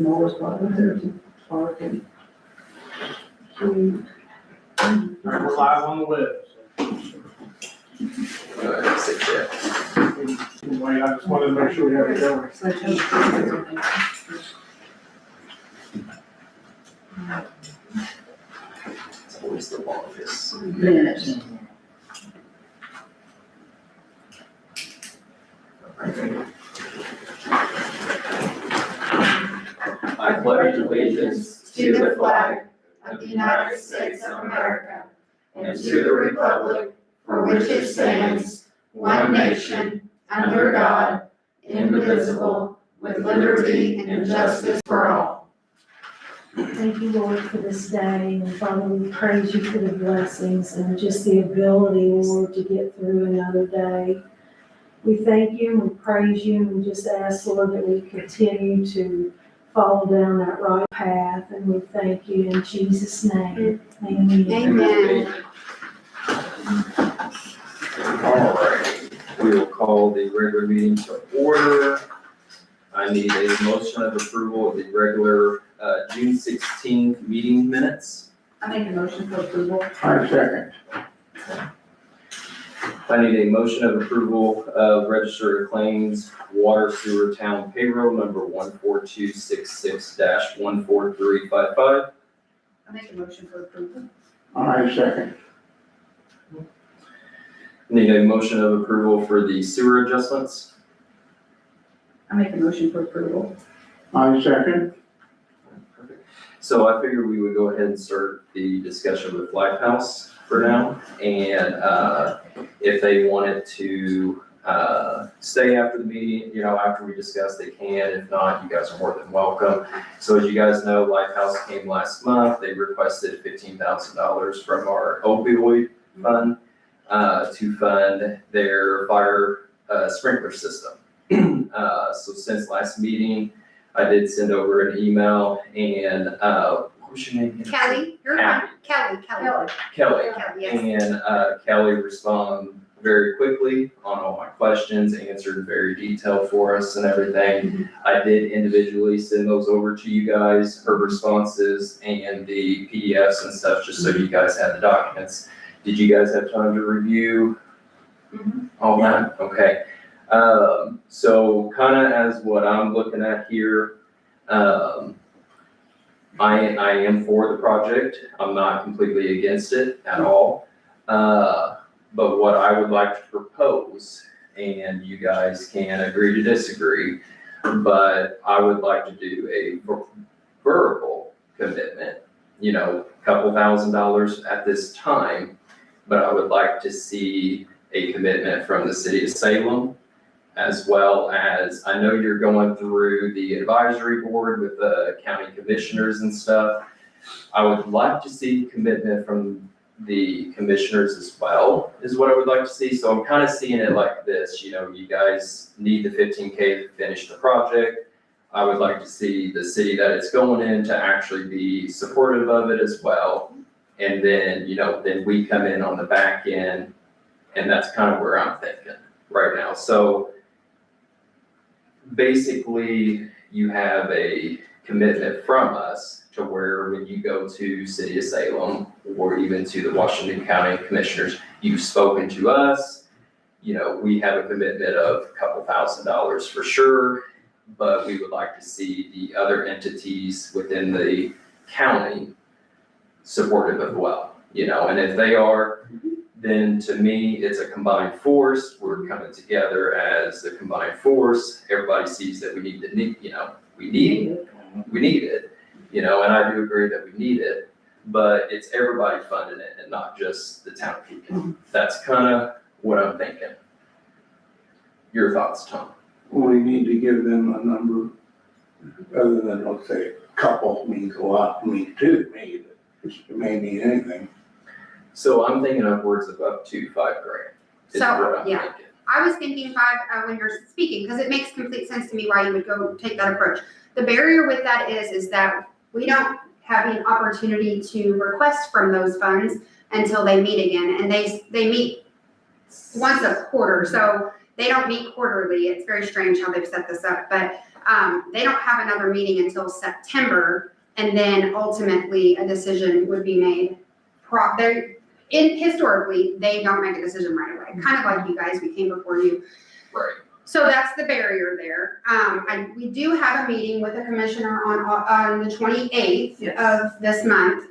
Moore's Bottom, there's a park and. We're live on the web. Wait, Anyway, I just wanted to make sure we have it covered. It's always the longest. Minutes. I pledge allegiance to the flag of the United States of America and to the republic for which it stands, one nation, under God, indivisible, with liberty and justice for all. Thank you, Lord, for this day, and Father, we praise you for the blessings and just the ability, Lord, to get through another day. We thank you and we praise you and we just ask, Lord, that we continue to follow down that right path, and we thank you in Jesus' name. Amen. Amen. All right, we will call the regular meeting to order. I need a motion of approval of the regular June 16th meeting minutes. I make a motion for approval. I second. I need a motion of approval of register of claims, water sewer town payroll number 14266-14355. I make a motion for approval. I second. Need a motion of approval for the sewer adjustments. I make a motion for approval. I second. So I figured we would go ahead and start the discussion with Lifehouse for now. And if they wanted to stay after the meeting, after we discuss, they can. If not, you guys are more than welcome. So as you guys know, Lifehouse came last month. They requested $15,000 from our opioid fund to fund their fire sprinkler system. So since last meeting, I did send over an email and, what was your name again? Kelly, you're fine. Kelly. Kelly. Kelly, yes. And Kelly responded very quickly on all my questions, answered very detailed for us and everything. I did individually send those over to you guys, her responses and the PDFs and stuff, just so you guys had the documents. Did you guys have time to review all that? Okay. So kind of as what I'm looking at here, I am for the project. I'm not completely against it at all. But what I would like to propose, and you guys can agree to disagree, but I would like to do a verbal commitment, couple $1,000s at this time, but I would like to see a commitment from the city of Salem, as well as, I know you're going through the advisory board with the county commissioners and stuff. I would like to see commitment from the commissioners as well, is what I would like to see. So I'm kind of seeing it like this, you guys need the $15K to finish the project. I would like to see the city that it's going in to actually be supportive of it as well. And then, then we come in on the back end, and that's kind of where I'm thinking right now. So basically, you have a commitment from us to where when you go to City of Salem or even to the Washington County Commissioners, you've spoken to us. We have a commitment of a couple $1,000s for sure, but we would like to see the other entities within the county supportive as well, and if they are, then to me, it's a combined force. We're coming together as a combined force. Everybody sees that we need we need it, and I do agree that we need it, but it's everybody funding it and not just the town people. That's kind of what I'm thinking. Your thoughts, Tom? We need to give them a number, other than, let's say, a couple means a lot, means two, maybe, it may mean anything. So I'm thinking upwards of up to $5,000 is So, what I'm yeah. thinking. I was thinking 5 when you're speaking, because it makes complete sense to me why you would go take that approach. The barrier with that is that we don't have an opportunity to request from those funds until they meet again, and they meet once a quarter, so they don't meet quarterly. It's very strange how they've set this up, but They don't have another meeting until September, and then ultimately a decision would be made. Historically, they don't make a decision right away, kind of like you guys, we came before you. Right. So that's the barrier there. We do have a meeting with the commissioner on the 28th Yes. of this month.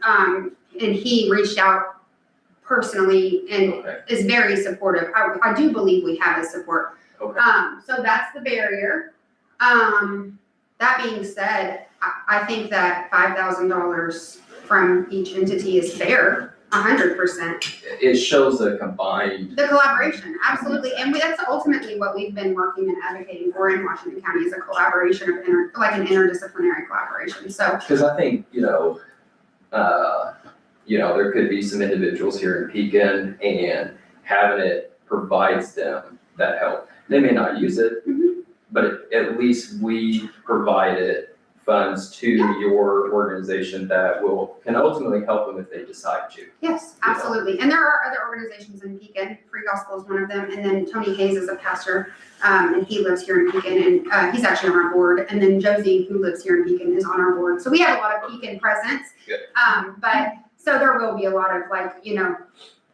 And he reached out personally and Okay, is very supportive. I do believe we have his support. okay. So that's the barrier. That being said, I think that $5,000 from each entity is fair, 100%. It shows a combined, The collaboration, absolutely, and that's ultimately what we've been working and advocating for in Washington County is a collaboration of an interdisciplinary collaboration, so. because I think, there could be some individuals here in Pekin and having it provides them that help. They may not use it, Mhm. but at least we provided funds to your organization that can ultimately help them if they decide to. Yes, absolutely, and there are other organizations in Pekin, Free Gospel is one of them, and then Tony Hayes is a pastor, and he lives here in Pekin, and he's actually on our board, and then Josie, who lives here in Pekin, is on our board, so we have a lot of Pekin presence. Good. But, so there will be a lot of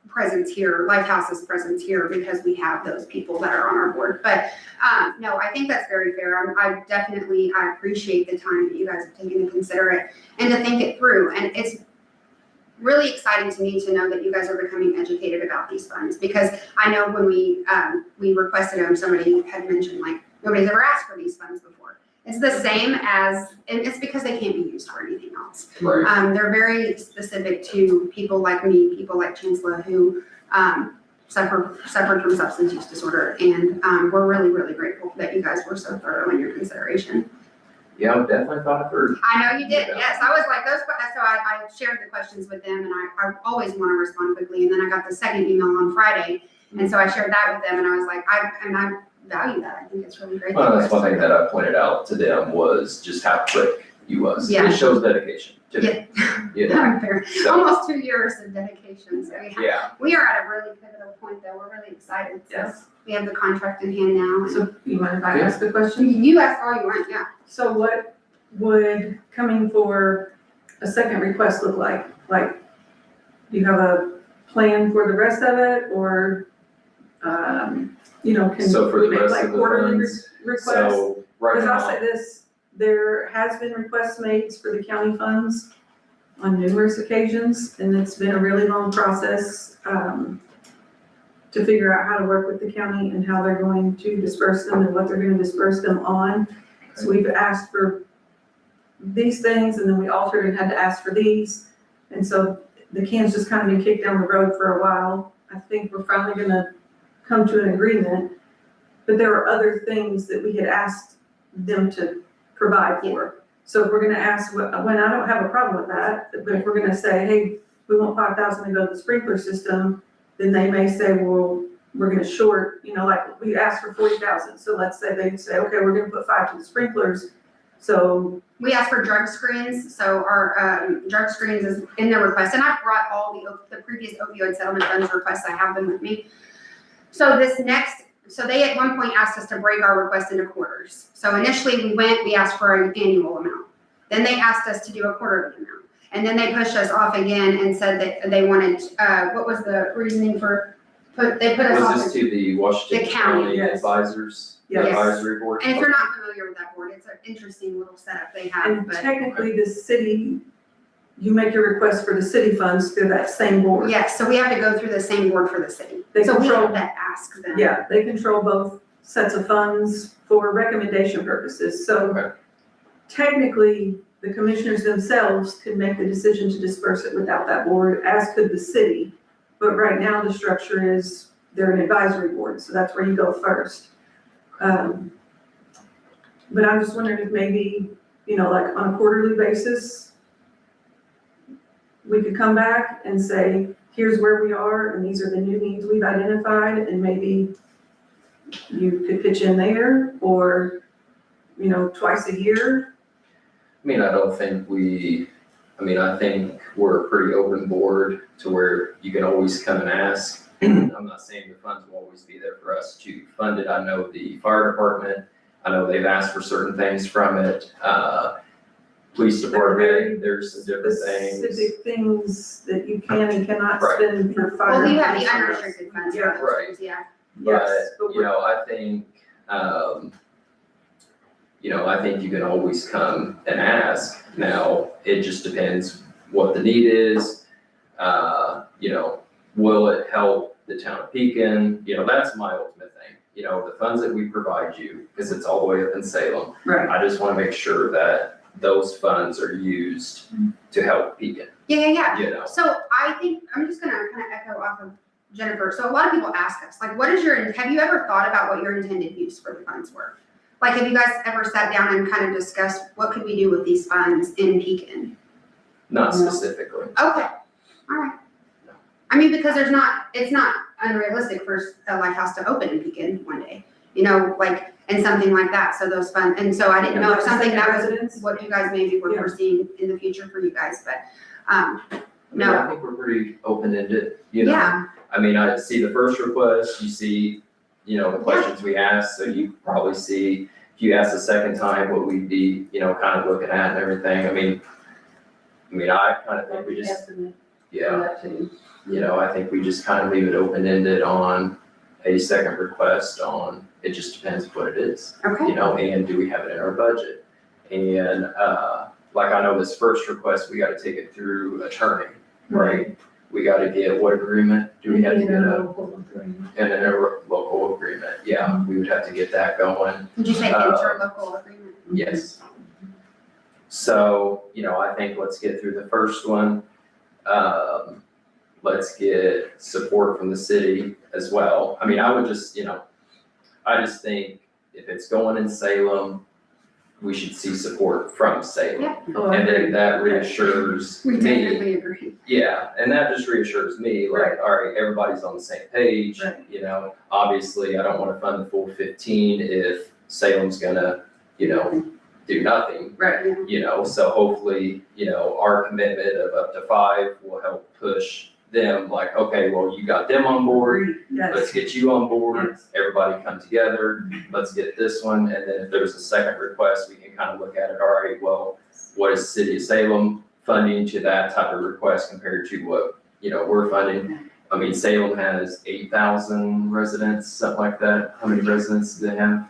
presence here, Lifehouse's presence here, because we have those people that are on our board, but, no, I think that's very fair. I appreciate the time that you guys have taken to consider it and to think it through. And it's really exciting to me to know that you guys are becoming educated about these funds, because I know when we requested them, somebody had mentioned nobody's ever asked for these funds before. It's the same as, and it's because they can't be used for anything else. Right. They're very specific to people like me, people like Chancellor, who suffered from substance use disorder, and we're really, really grateful that you guys were so thorough in your consideration. Yeah, I definitely thought it through. I know you did, Yeah. yes, I was like, so I shared the questions with them, and I always want to respond quickly, and then I got the second email on Friday, and so I shared that with them, and I was like, I value that, I think it's really great. Well, that's one thing that I pointed out to them was just how quick you was. Yeah. It shows dedication to me. So, Almost 2 years of dedication, so yeah, we are at a really pivotal point, though, we're really excited, so yes. we have the contract in hand now. and- So you mind if I ask the question? You ask all you want, yeah. So what would coming for a second request look like? Like, do you have a plan for the rest of it, or, can So for we the make rest like of the quarterly funds, requests? so right Because I'll say now, this, there has been requests made for the county funds on numerous occasions, and it's been a really long process, to figure out how to work with the county and how they're going to disperse them and what they're gonna disperse them on. So we've asked for these things, and then we altered and had to ask for these. And so the can's just kind of been kicked down the road for a while. I think we're finally gonna come to an agreement, but there are other things that we had asked them to provide for. So if we're gonna ask, when I don't have a problem with that, but if we're gonna say, hey, we want 5,000 to go to the sprinkler system, then they may say, well, we're gonna short, like we asked for 40,000. So let's say they say, okay, we're gonna put 5 to the sprinklers. So, We asked for drug screens, so our drug screens is in the request, and I've brought all the previous opioid settlement funds requests, I have them with me. So so they at one point asked us to break our request into quarters. So initially we asked for an annual amount. Then they asked us to do a quarterly amount. And then they pushed us off again and said that they wanted, what was the reasoning for, they put us off. was this to the Washington The county, County yes. Advisors, Yes. Advisory Board? And if you're not familiar with that board, it's an interesting little setup they have, and but technically the city, you make your request for the city funds through that same board. yes, so we have to go through the same board for the city. They So we control- have to ask them. Yeah, they control both sets of funds for recommendation purposes. So Okay. technically, the commissioners themselves could make the decision to disperse it without that board, as could the city. But right now, the structure is, they're an advisory board, so that's where you go first. But I'm just wondering if maybe, like on a quarterly basis, we could come back and say, here's where we are, and these are the new needs we've identified, and maybe you could pitch in there, or, twice a year. I mean, I think we're a pretty open board to where you can always come and ask. I'm not saying the funds will always be there for us to fund it. I know the fire department, I know they've asked for certain things from it, police department, there's some different things. Specific things that you can and cannot Right. spend for fire. Well, you have the police. unrestricted funds Yeah, for those right. things, yeah. But, Yes, but you know, I think, I think you can always come and ask. Now, it just depends what the need is. Will it help the town of Pekin? That's my ultimate thing. The funds that we provide you, because it's all the way up in Salem, right. I just want to make sure that those funds are used to help Pekin, Yeah. So I think, I'm just gonna kind of echo off of Jennifer. So a lot of people ask us, like, have you ever thought about what your intended use for the funds were? Like, have you guys ever sat down and kind of discussed what could we do with these funds in Pekin? Not No. specifically. Okay, all right. I mean, because it's not unrealistic for a lighthouse to open in Pekin one day, and something like that. So those funds, and so I didn't know if something that was Residents? what you guys maybe were Yeah. foreseeing in the future for you guys, but, I No. think we're pretty open-ended, yeah. I mean, I see the first request, you see, the questions we asked, so you probably see, if you ask the second time, what we'd be, kind of looking at and everything. I mean, I kind of think we just, Estimate for yeah, that too. I think we just kind of leave it open-ended on a second request on, it just depends what it is, Okay. and do we have it in our budget? And, like I know this first request, we gotta take it through attorney, right? We gotta get what agreement, do we have to get a, Local agreement. and then a local agreement, yeah, we would have to get that going, Did you say interlocal agreement? yes. So, I think let's get through the first one. Let's get support from the city as well. I mean, I would just, I just think if it's going in Salem, we should see support from Salem. Yeah. Oh, I And then agree. that reassures We me, definitely agree. yeah, and that just reassures me, like, Right. all right, everybody's on the same page. Right. Obviously, I don't wanna fund the full 15 if Salem's gonna, do nothing. Right. So hopefully, our commitment of up to 5 will help push them, like, okay, well, you got them on board, Agreed. let's Yes. get you on board, Yes. everybody come together, let's get this one, and then if there's a second request, we can kind of look at it, all right, well, what is City of Salem funding to that type of request compared to what, we're funding? I mean, Salem has 8,000 residents, something like that, how many residents do they have?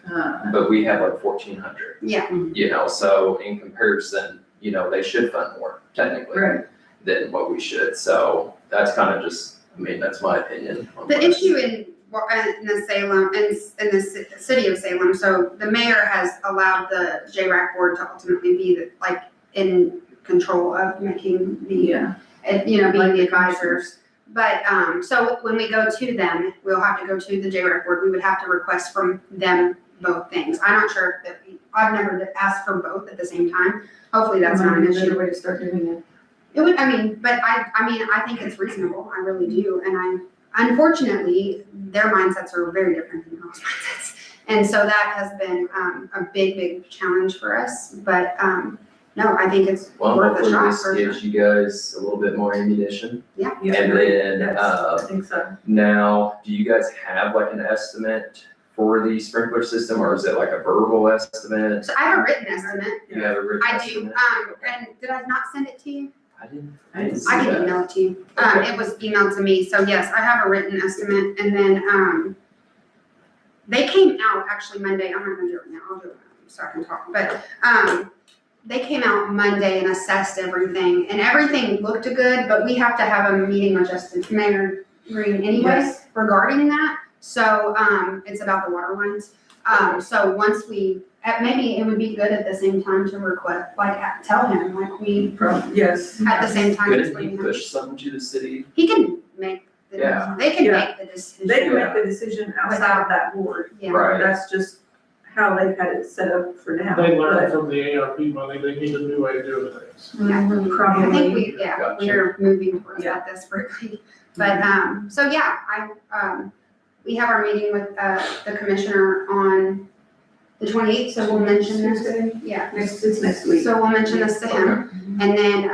But we have like 1,400, Yeah, so in comparison, they should fund more technically Right. than what we should, so that's kind of just, that's my opinion. on the what- issue in the Salem, in the city of Salem, so the mayor has allowed the JRAC board to ultimately be in control of making the, Yeah. being the advisors. But, so when we go to them, we'll have to go to the JRAC board, we would have to request from them both things. I'm not sure that I've never asked for both at the same time, hopefully that's not an Might be a issue. better way to start doing it. It would, but I think it's reasonable, I really do, and unfortunately, their mindsets are very different than our mindsets. And so that has been, a big challenge for us, but, no, I think it's Well, worth a hopefully shot this for sure. gives you guys a little bit more ammunition. Yeah, And agreed. then, Yes, I think so. Now, do you guys have like an estimate for the sprinkler system, or is it like a verbal estimate? So I have a written estimate, You have a written I do, estimate? and did I not send it to you? I didn't I see can that. email it to you. Okay. It was emailed to me, so yes, I have a written estimate, and then, they came out actually Monday, I'm not gonna do it now, I'll do it so I can talk, but, they came out Monday and assessed everything, and everything looked good, but we have to have a meeting with Mayor Green anyways Yes. regarding that, so, it's about the water lines. So once maybe it would be good at the same time to request, tell him, Yes. at the same time. Couldn't he push something to the city? He can make Yeah. they can Yeah. make the decision. They can make the decision outside of that board. Yeah. Right. That's just how they've had it set up for now. They learned from the ARP money, they need a new way of doing things. But I think Probably. Gotcha. we're moving towards Yeah. that desperately. But, so yeah, we have our meeting with, the commissioner on the 28th, so we'll mention this. Tuesday. Yeah. It's next week. So we'll mention this to him. And then,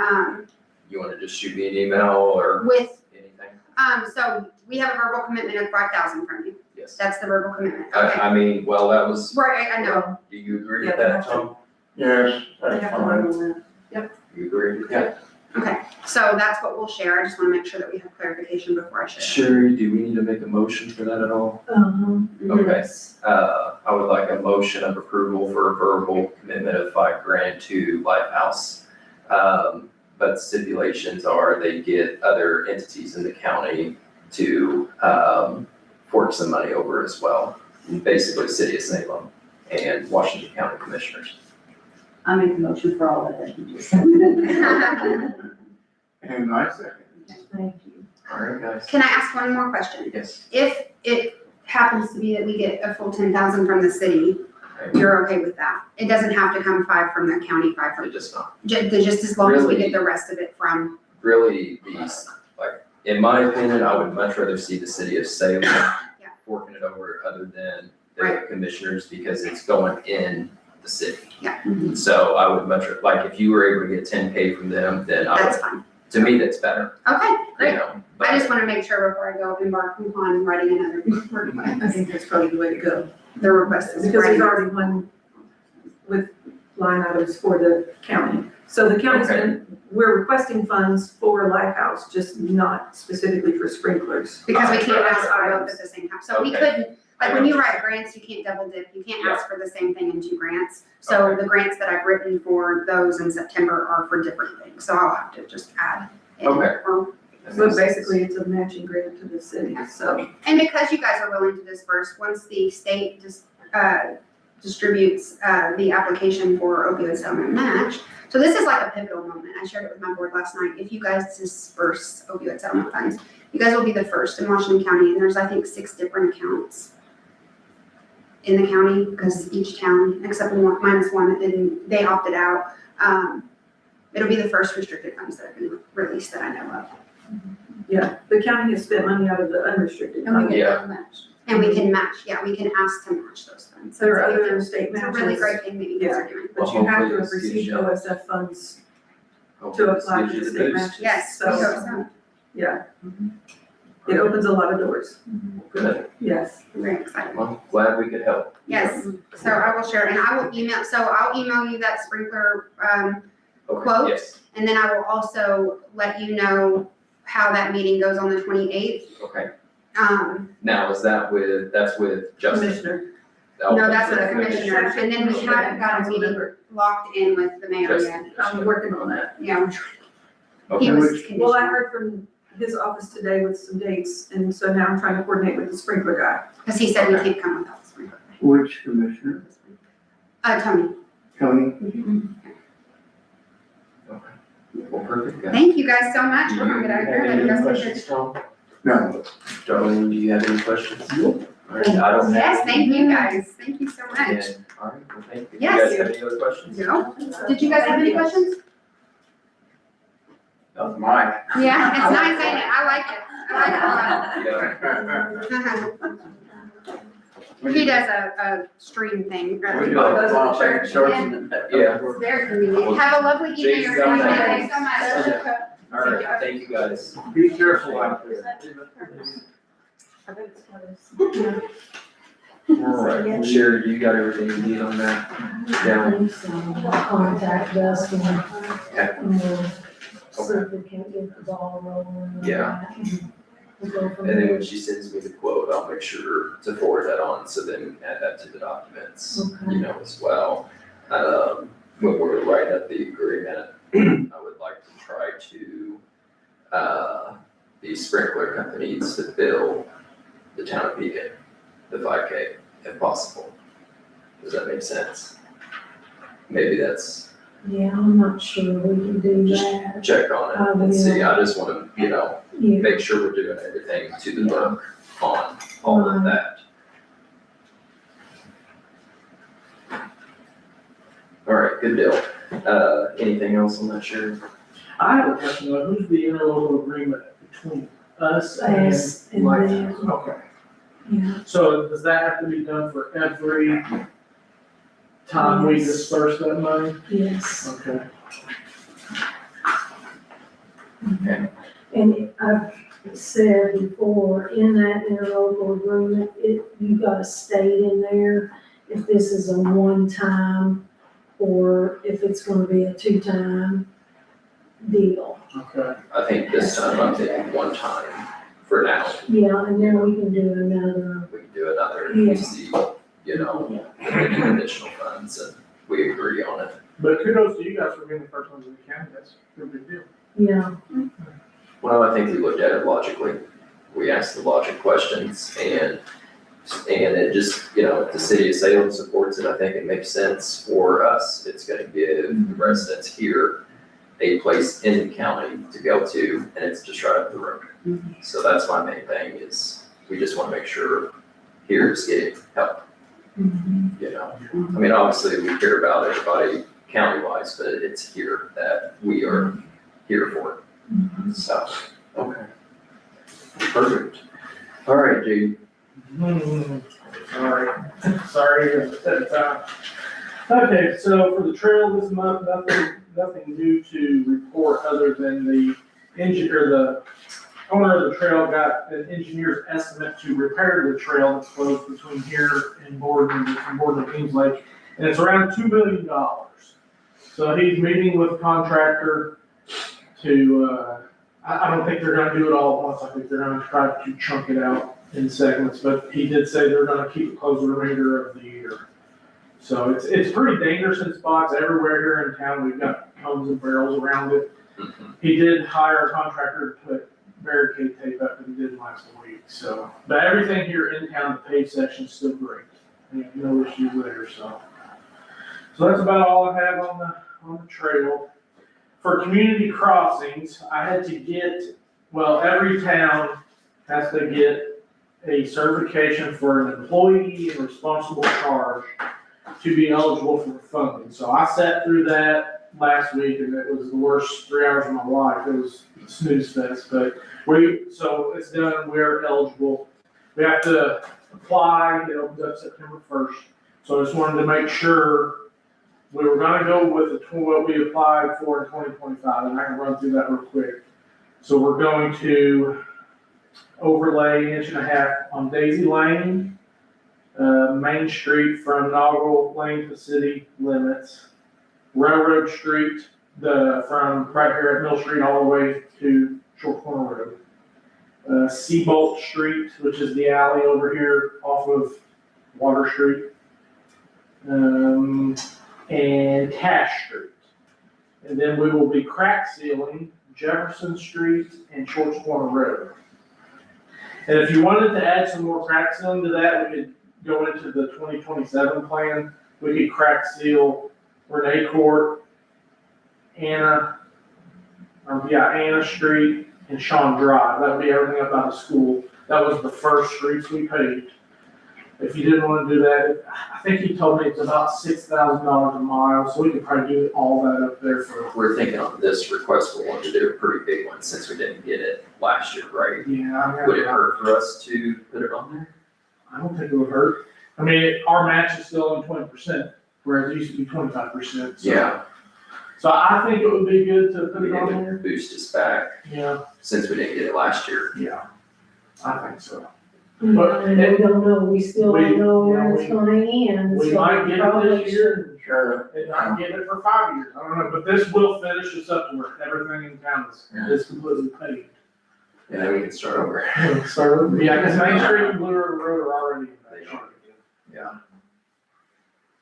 You wanna just shoot me an email or with, anything? so we have a verbal commitment of 5,000 from you. Yes. That's the verbal commitment, okay. I mean, well, that was, Right, I know, do you agree Yeah, with they that, have to- Tom? Yes, They that's have to fine. vote on that. You agree with that? okay, so that's what we'll share, I just wanna make sure that we have clarification before I share. Sherry, do we need to make a motion for that at all? Uh-huh. Okay. Yes. I would like a motion of approval for a verbal commitment of $5,000 to Lifehouse. But stipulations are they get other entities in the county to, fork some money over as well. Basically, City of Salem and Washington County Commissioners. I make a motion for all that you just said. And I second. Thank you. All right, guys. Can I ask one more question? Yes. If it happens to be that we get a full 10,000 from the city, you're okay with that? It doesn't have to come 5 from the county, 5 from, It just not. just as long as we Really? get the rest of it from, Really, these, like, in my opinion, I would much rather see the City of Salem forking it over other than the commissioners because it's going in the city. Yeah. So I would much, like, if you were able to get 10K from them, then I that's would, fine. to me, that's better, Okay, you great. know? I just But wanna make sure before I go embark upon writing another I request. think that's probably the way to go, The request is because there's writing. already one with line items for the county. So the county's been, we're requesting funds for Lifehouse, just not specifically for sprinklers. Because we can't For ask for other both at the same time. So we Okay. couldn't, like when you write grants, you can't double dip. You can't ask for the same thing in 2 grants. So Okay. the grants that I've written for those in September are for different things. So I'll have to just add. in. Okay. So basically, it's a matching grant to the city, so. And because you guys are willing to disperse, once the state distributes the application for opioid settlement match, so this is like a pivotal moment. I shared it with my board last night. If you guys disperse opioid settlement funds, you guys will be the first in Washington County, and there's, I think, 6 different accounts in the county, because each town, except minus one that didn't, they opted out. It'll be the first restricted funds that have been released that I know of. Yeah, the county has spent money out of the unrestricted And we fund. can Yeah. match. And we can match, yeah, we can ask to match those funds. So there are It's a- other state It's a matches. really great thing that you guys are doing. But you have Hopefully to have this gives received you- OSF funds hopefully to this apply gives for you the the state boost. matches. Yes, we hope So, so. yeah. It opens a lot of doors, Good. yes. I'm very excited. Well, glad we could help. Yes, so I will share, and I will email, so I'll email you that sprinkler, Okay, Quote? Yes, and then I will also let you know how that meeting goes on the 28th. okay. Now, Is that that's with Justin? Commissioner. Oh, no, that's with the Commissioner. commissioner, and then we haven't got a meeting Councilmember. locked in with the mayor yet. I'm working on that. Yeah, we're trying, he Okay, was Well, I conditioned, heard from his office today with some dates, and so now I'm trying to coordinate with the sprinkler guy. because he said we can't come without the sprinkler. Which commissioner? Tony, Tony? well, perfect, guys. thank you guys so much, we're Do gonna you get out of have here. any Let you guys questions, Tom? No. Darlene, do you have any questions? All right, I don't have. Yes, thank you guys, thank you so much. And, all right, well, thank you. Yes. You guys have any other questions? No? Did you guys have any questions? That was mine. Yeah, it's nice, ain't it? I like it. I like it a lot. Yeah. He does a stream thing. We do Right? a long thing, short Yeah. It's very convenient. Have a lovely evening, Jason, everybody. thank Thanks so much. All right, thank you, guys. Be careful out there. All right, Sherry, you got everything you need on that? Down. Contact us and, Okay. see if we can get the ball rolling. on Yeah. that, and we'll go from And then there. when she sends me the quote, I'll make sure to forward that on, so then add that to the documents, Okay. you know, as well. When we're writing up the agreement, I would like to try to, the sprinkler companies to bill the town of Pekin, the 5K, if possible. Does that make sense? Maybe that's, Yeah, I'm not sure we can do that. check on it and see, I just wanna, you know, Yeah, make sure we're doing everything to the book on all of that. All right, good deal. Anything else on that, Sherry? I have a question, though. Who's the interlocal agreement between us Us and and Life? them. Okay, yeah. so does that have to be done for every time we Yes. disperse that money? Yes. Okay. Okay. And I've said before, in that interlocal agreement, you gotta state in there if this is a one-time or if it's gonna be a two-time deal. Okay. I think this time I'm thinking one time for now. Yeah, and then we can do another, We can do another if we see, you know, any additional funds and we agree on it. But kudos to you guys for being the first ones in the county, that's a big deal. yeah, Well, I think we looked at it logically. We asked the logic questions and it just, you know, if the city of Salem supports it, I think it makes sense for us. It's gonna give the residents here a place in the county to go to, and it's just right up the road. So that's my main thing is, we just wanna make sure here is getting help, you know? I mean, obviously, we care about everybody county-wise, but it's here that we are here for it. So, okay. Perfect. All right, Jude. Sorry, at the time. Okay, so for the trail this month, nothing new to report other than the the owner of the trail got an engineer's estimate to repair the trail that's closed between here and Borden and Kings Lake, and it's around $2 million. So he's meeting with the contractor to, I don't think they're gonna do it all at once, I think they're gonna try to chunk it out in segments, but he did say they're gonna keep it closed the remainder of the year. So it's pretty dangerous in spots everywhere here in town, we've got cones and barrels around it. He did hire a contractor to put barricade tape up, but he didn't last a week, so. But everything here in town, the paved section's still great, no issues there, so. So that's about all I have on the trail. For community crossings, I had to get, well, every town has to get a certification for an employee and responsible charge to be eligible for funding. So I sat through that last week and it was the worst 3 hours of my life. It was a snooze fest, but so it's done, we're eligible. We have to apply, it opens up September 1st. So I just wanted to make sure we were gonna go with what we applied for in 2025, and I can run through that real quick. So we're going to overlay 1.5 inches on Daisy Lane, Main Street from Noggle Lane to city limits, Railroad Street, from right here at Mill Street all the way to Short Corner Road. Seabolt Street, which is the alley over here off of Water Street. And Cash Street. And then we will be crack sealing Jefferson Street and Shorts Corner Road. And if you wanted to add some more crack sealing to that, we could go into the 2027 plan. We could crack seal Renee Court, Anna Street, and Shawn Drive. That would be everything up out of school. That was the first streets we paved. If you didn't want to do that, I think he told me it's about $6,000 a mile, so we could probably do all that up there for. We're thinking on this request, we want to do a pretty big one since we didn't get it last year, right? Yeah. Would it hurt for us to put it on there? I don't think it would hurt. I mean, our match is still only 20%, whereas it used to be 25%. So- Yeah. So I think it would be good to put We it need on to there. boost us back Yeah, since we didn't get it last year. yeah, I think so. And we don't know, we still don't know where it's gonna end. We so might get it probably this year, Sure. and not get it for 5 years, I don't know, but this will finish us up to where everything in town is completely paved. And then we can start over. So, yeah, because Main Street and Blue River Road are already in that shape. Yeah.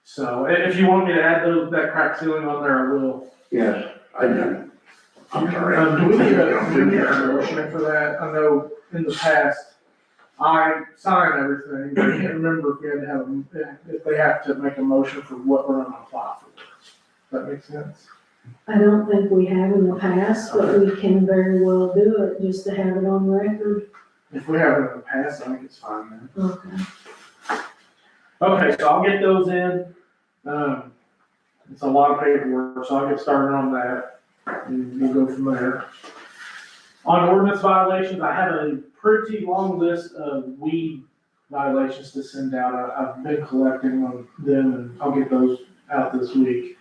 So if you want me to add that crack sealing on there, I will. Yes, I done. I'm sorry. Do we need a motion for that? I know in the past, I sign everything, but I can't remember if we had to have, if they have to make a motion for what we're gonna apply for. Does that make sense? I don't think we have in the past, but we can very well do it, just to have it on record. If we have it in the past, I think it's fine then. Okay. Okay, so I'll get those in. It's a lot of paperwork, so I'll get started on that, and we'll go from there. On ordinance violations, I have a pretty long list of weed violations to send out. I've been collecting on them, and I'll get those out this week.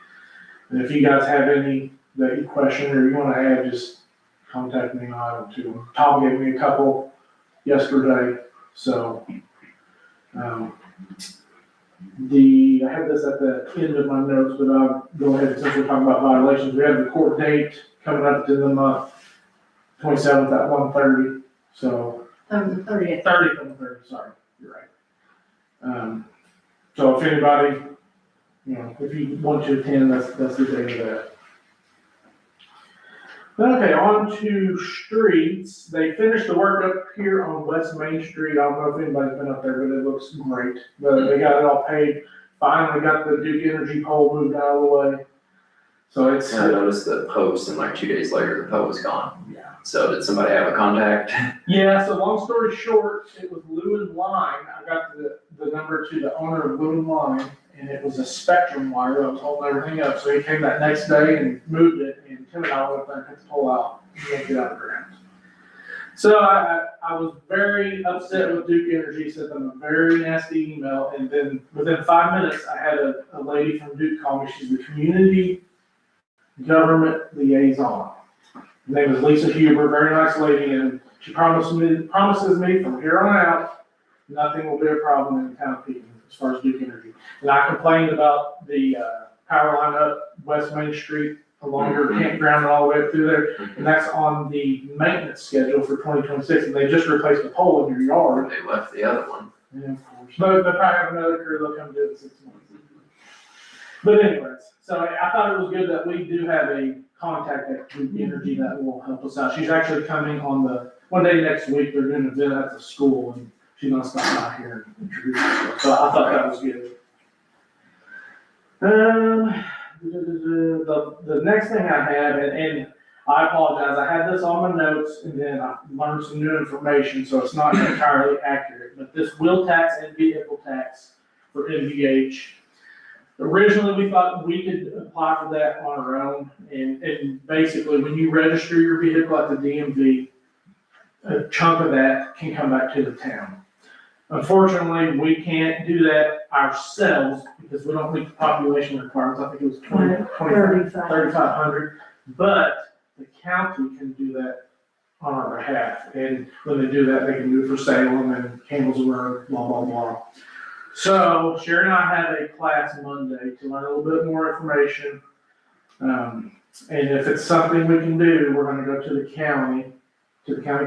And if you guys have any that you question or you wanna add, just contact me on item two. Tom gave me a couple yesterday, so, I have this at the end of my notes, but I'll go ahead, since we're talking about violations, we have the court date coming up to the month, 27th at 1:30, so. 30th. 30th and 30th, sorry, you're right. So if anybody, if you want to attend, that's the day of that. Okay, on to streets. They finished the work up here on West Main Street. I don't know if anybody's been up there, but it looks great. But they got it all paid. Finally got the Duke Energy pole moved out of the way. So it's, I noticed the post and like 2 days later, the post was gone. yeah. So did somebody have a contact? Yeah, so long story short, it was Lewin Line. I got the number to the owner of Lewin Line, and it was a Spectrum wire that was holding everything up. So he came that next day and moved it, and Tim and I went up there and took the pole out and yanked it out of the ground. So I was very upset with Duke Energy, sent them a very nasty email, and then within 5 minutes, I had a lady from Duke call me. She's the community government liaison. Her name is Lisa Huber, very nice lady, and she promises me from here on out, nothing will be a problem in the town of Pekin as far as Duke Energy. And I complained about the power line up West Main Street along your campground and all the way up through there, and that's on the maintenance schedule for 2026, and they just replaced a pole in your yard. They left the other one. Yeah, of course. But they'll probably have another crew, they'll come do it in 6 months. But anyways, so I thought it was good that we do have a contact at Duke Energy that will help us out. She's actually coming on one day next week, they're doing an event at the school, and she's gonna stop by here and introduce herself, so I thought that was good. The next thing I have, and I apologize, I had this on my notes, and then I learned some new information, so it's not entirely accurate, but this wheel tax and vehicle tax for MVH. Originally, we thought we could apply for that on our own, and basically, when you register your vehicle at the DMV, a chunk of that can come back to the town. Unfortunately, we can't do that ourselves because we don't meet the population requirements. I think it was 3,500, but the county can do that on our behalf. And when they do that, they can do it for Salem and Campbellsburg, blah, blah, blah. So Sherry and I have a class Monday to learn a little bit more information. And if it's something we can do, we're gonna go to the county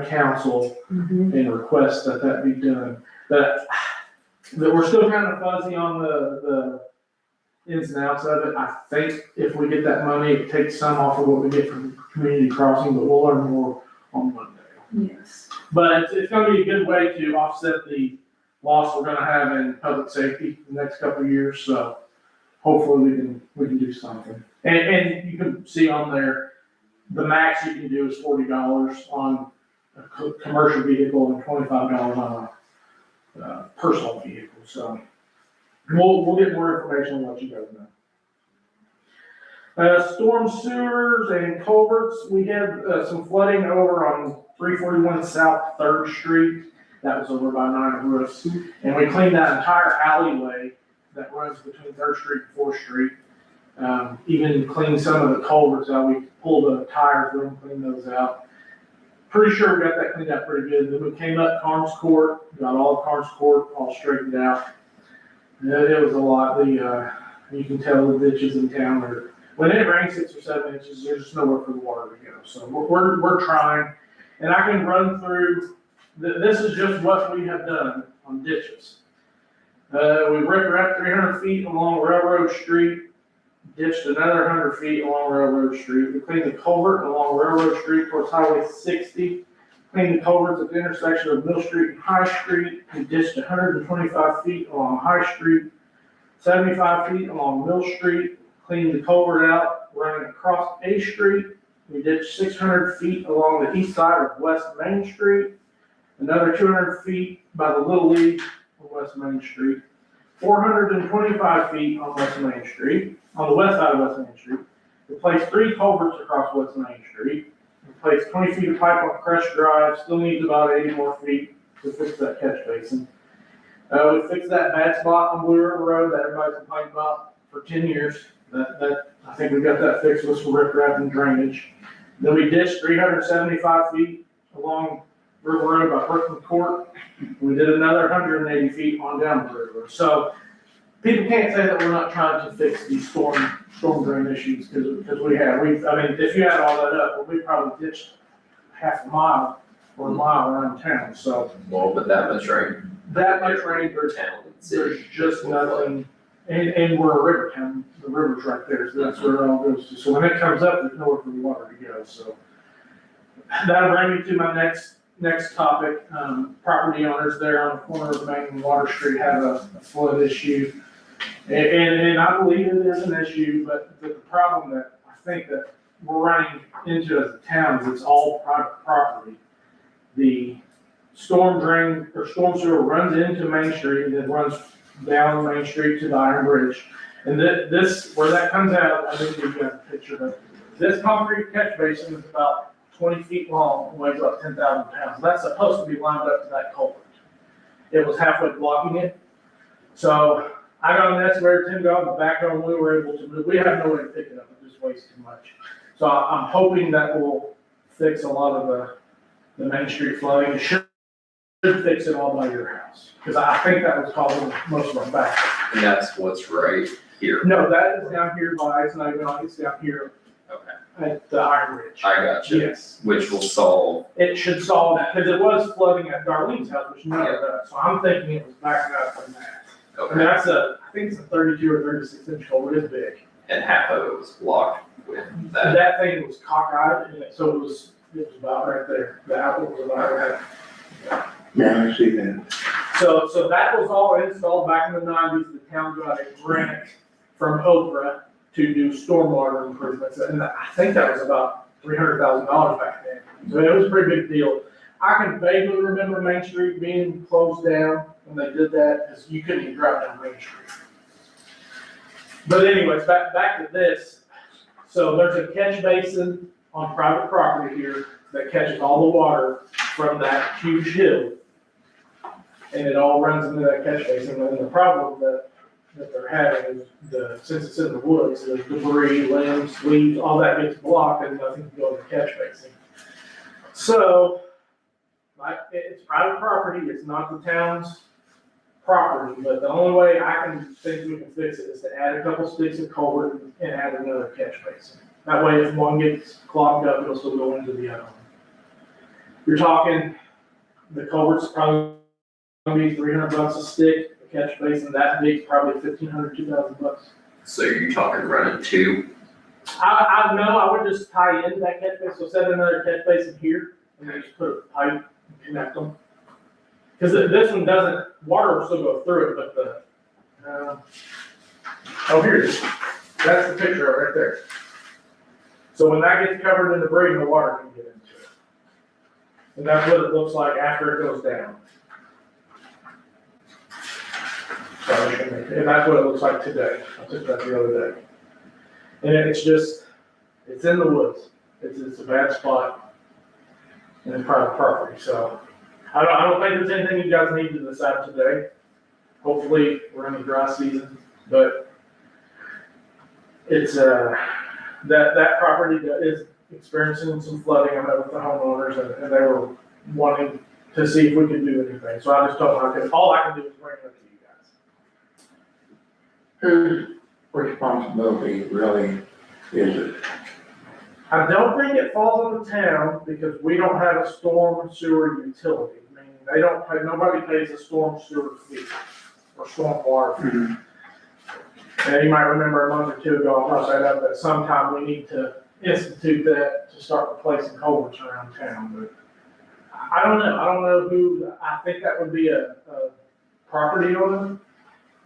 council and request that be done. But we're still kind of fuzzy on the ins and outs of it. I think if we get that money, it takes some off of what we get from community crossing, but we'll learn more on Monday. Yes. But it's gonna be a good way to offset the loss we're gonna have in public safety the next couple of years, so hopefully we can do something. And you can see on there, the max you can do is $40 on a commercial vehicle and $25 on a personal vehicle, so we'll get more information and let you guys know. Storm sewers and culverts, we had some flooding over on 341 South 3rd Street. That was over by Nine Roofs. And we cleaned that entire alleyway that runs between 3rd Street and 4th Street. Even cleaned some of the culverts out. We pulled the tires through and cleaned those out. Pretty sure we got that cleaned out pretty good. Then we came up Carnes Court, got all of Carnes Court all straightened out. It was a lot. You can tell the ditches in town are, when it rains 6 or 7 inches, there's just nowhere for the water to go. So we're trying. And I can run through. This is just what we have done on ditches. We ripped up 300 feet along Railroad Street, ditched another 100 feet along Railroad Street. We cleaned the culvert along Railroad Street towards Highway 60. Cleaned the culverts at the intersection of Mill Street and High Street. We ditched 125 feet along High Street, 75 feet along Mill Street. Cleaned the culvert out running across A Street. We ditched 600 feet along the east side of West Main Street. Another 200 feet by the Little League on West Main Street, 425 feet on West Main Street, on the west side of West Main Street. Replaced 3 culverts across West Main Street. Replaced 20 feet of pipe on Crush Drive, still needs about 80 more feet to fix that catch basin. We fixed that bad spot on Blue River Road that everybody's complained about for 10 years. That I think we got that fixed with some riprap and drainage. Then we ditched 375 feet along River Road by Brooklyn Court. We did another 180 feet on down the river. So people can't say that we're not trying to fix these storm drain issues, because we have. I mean, if you add all that up, we probably ditched half a mile or a mile around town. So Well, but that much rain. that much rain, there's There's just nothing, and we're a river town, the river's right there, so that's where it all goes to. So when it comes up, there's nowhere for the water to go, so. That'll bring me to my next topic. Property owners there on the corner of Main and Water Street have a flood issue. And I believe it is an issue, but the problem that I think that we're running into as a town is it's all private property. The storm drain or storm sewer runs into Main Street and then runs down Main Street to the Iron Bridge. And this, where that comes out, I think you've got a picture of it. This concrete catch basin is about 20 feet long and weighs about 10,000 pounds. That's supposed to be lined up to that culvert. It was halfway blocking it. So I got an excavator, Tim got the backhoe, and we were able to move. We have no way to pick it up, it just weighs too much. So I'm hoping that will fix a lot of the Main Street flooding. It should fix it all by your house, because I think that was causing most of our back. And that's what's right here. No, that is down here by, it's not even on, it's down here Okay, at the Iron Ridge. I got you. Yes, Which will solve, it should solve that, because it was flooding at Darlene's house, which none of that, so I'm thinking it was backing up from that. I mean, okay, that's I think it's a 32 or 36 inch culvert, it's big. and half of it was blocked with that. That thing was cockeyed, and so it was about right there, the apple was about right there. Yeah, I see that. So that was all installed back in the 90s. The town got a grant from Oprah to do stormwater improvements, and I think that was about $300,000 back then. So it was a pretty big deal. I can vaguely remember Main Street being closed down when they did that, because you couldn't even drive down Main Street. But anyways, back to this. So there's a catch basin on private property here that catches all the water from that huge hill. And it all runs into that catch basin, and the problem that they're having is since it's in the woods, the debris, limbs, leaves, all that gets blocked and nothing can go in the catch basin. So, it's private property, it's not the town's property, but the only way I can think we can fix it is to add a couple sticks of culvert and add another catch basin. That way, if one gets clogged up, it'll still go into the other one. You're talking, the culvert's probably gonna be $300 a stick, the catch basin that big's probably $1,500, $2,000. So you're talking running two? I know, I would just tie into that catch basin, so set another catch basin here, and then just put a pipe and connect them. Cause this one doesn't, water will still go through it, but oh, here it is. That's the picture of it right there. So when that gets covered in debris, the water can get into it. And that's what it looks like after it goes down. Sorry, and that's what it looks like today. I took that the other day. And it's just, it's in the woods. It's a bad spot in the private property, so. I don't think there's anything you guys need to decide today. Hopefully, we're in the dry season, but it's, that property is experiencing some flooding. I met with the homeowners and they were wanting to see if we could do anything. So I just told them all I can do is bring it up to you guys. Whose responsibility really is it? I don't think it falls on the town because we don't have a storm sewer utility. I mean, they don't pay, nobody pays a storm sewer fee or storm water fee. And you might remember a month or two ago, I brought that up, that sometime we need to institute that to start replacing culverts around town, but I don't know who, I think that would be a property owner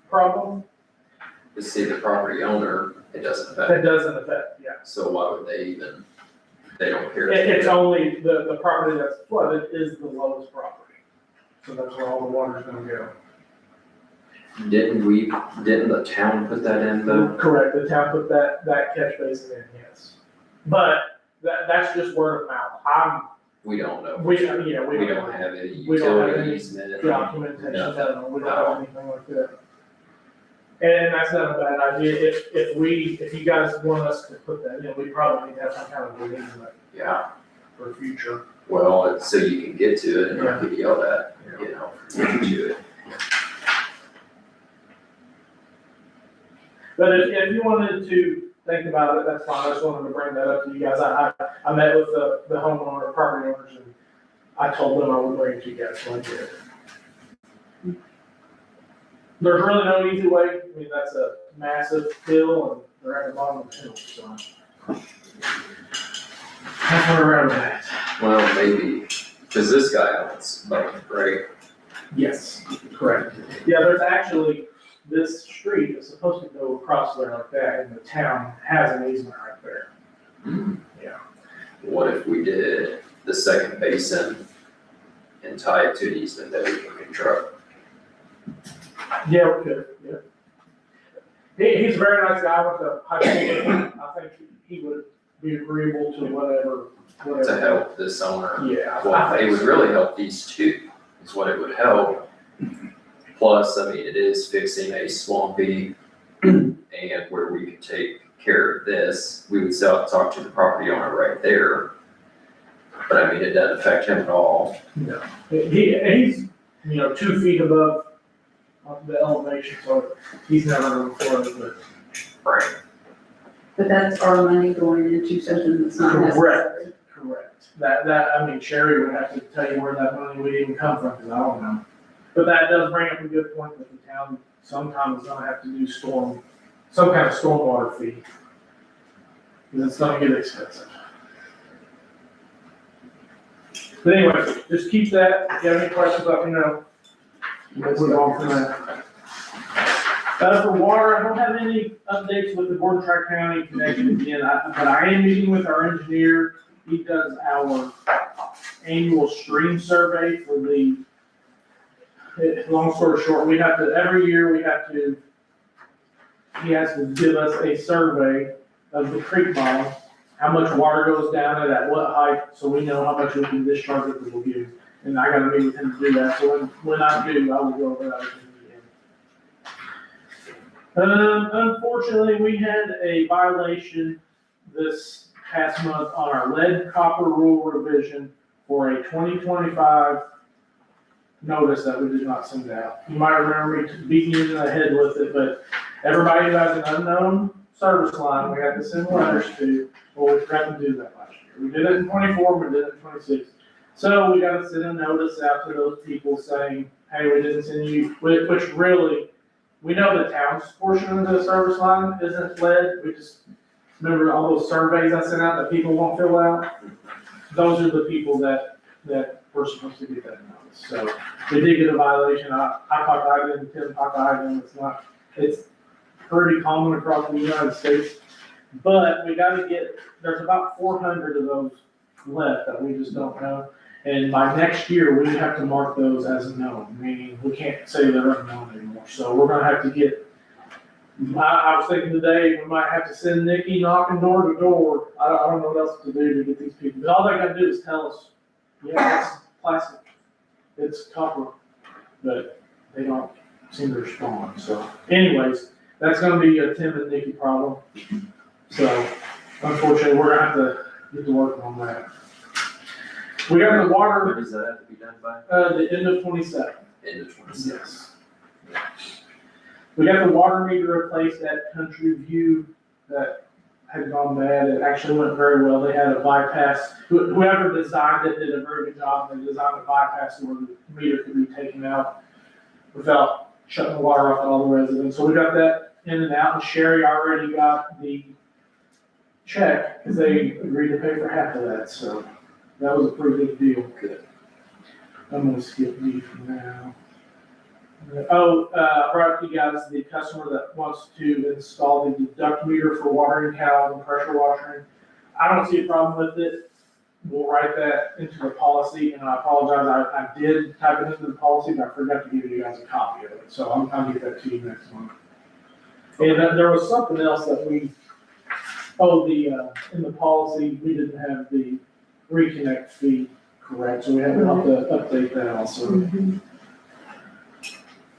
problem. To see the property owner, it doesn't affect. That doesn't affect, yeah. So why would they even, they don't care. It's only, the property that's flooded is the lowest property. So that's where all the water's gonna go. Didn't the town put that in though? Correct, the town put that catch basin in, yes. But that's just word of mouth. We don't know. We We don't have any we don't have utility any easement. documentation, Nothing. we don't have anything like that. And that's not a bad idea, if you guys want us to put that in, we probably need to have some kind of an easement Yeah, for future. well, it's so you can get to it and not get yelled at, you know, for getting to it. But if you wanted to think about it, that's fine, I just wanted to bring that up to you guys, I met with the homeowner, property owners, and I told them I would bring it to you guys, so I did. There's really no easy way, I mean, that's a massive hill, and they're at the bottom of the hill, so. That's where we're at. Well, maybe, cause this guy owns both, right? Yes, correct. Yeah, there's actually, this street is supposed to go across there like that, and the town has an easement right there. Yeah. What if we did the second basin and tie it to an easement that we can control? Yeah, we could, yeah. He's a very nice guy with a high school, I think he would be agreeable to whatever. To help this owner? Yeah. Well, it would really help these two, is what it would help. Plus, I mean, it is fixing a swampy and where we could take care of this, we would talk to the property owner right there. But I mean, it doesn't affect him at all. No. He's, 2 feet above the elevation, so he's never gonna flood, but. Right. But that's our money going into something that's not necessary. Correct. Sherry would have to tell you where that money would even come from, because I don't know. But that does bring up a good point that the town sometimes is gonna have to do some kind of stormwater fee. Because it's gonna get expensive. But anyway, just keep that. If you have any questions, let me know. We'll move on from that. For water, I don't have any updates with the Gordon Tri-County connection again, but I am meeting with our engineer. He does our annual stream survey for long story short, every year he has to give us a survey of the creek bottom, how much water goes down it at what height, so we know how much we can discharge it to the lagoon. And I gotta meet with him to do that, so when I do, I will go over that with him again. Unfortunately, we had a violation this past month on our lead copper rule revision for a 2025 notice that we did not send out. You might remember me beating you in the head with it, but everybody who has an unknown service line, we have to send letters to, well, we forgot to do that last year. We did it in 24, we did it in 26. So we gotta send a notice out to those people saying, hey, we didn't send you, which really, we know the town's portion of the service line isn't lead. We just, remember all those surveys I sent out that people won't fill out? Those are the people that were supposed to get that notice. So we did get a violation. I talked to Ivan, Tim talked to Ivan. It's pretty common across the United States. But we gotta there's about 400 of those left that we just don't know. And by next year, we have to mark those as known, meaning we can't say they're unknown anymore. So we're gonna have to I was thinking today, we might have to send Nikki knocking door to door. I don't know what else to do to get these people, but all they gotta do is tell us, yeah, it's plastic, it's copper, but they don't seem to respond. So anyways, that's gonna be a Tim and Nikki problem. So unfortunately, we're gonna have to get to work on that. We got the water, When does that have to be done by? the end of 27. End of 26. Yes. We got the water meter replaced at Country View that had gone bad. It actually went very well. They had a bypass. Whoever designed it did a very good job. They designed a bypass where the meter could be taken out without shutting the water off to all the residents. So we got that in and out. And Sherry already got the check because they agreed to pay for half of that. So that was a pretty good deal. Good. I'm gonna skip D for now. Brought up to you guys the customer that wants to install the duct meter for watering cows and pressure washing. I don't see a problem with it. We'll write that into the policy, and I apologize, I did type it into the policy, but I forgot to give you guys a copy of it, so I'll get that to you next month. And then there was something else that in the policy, we didn't have the reconnect fee correct, so we have to update that also.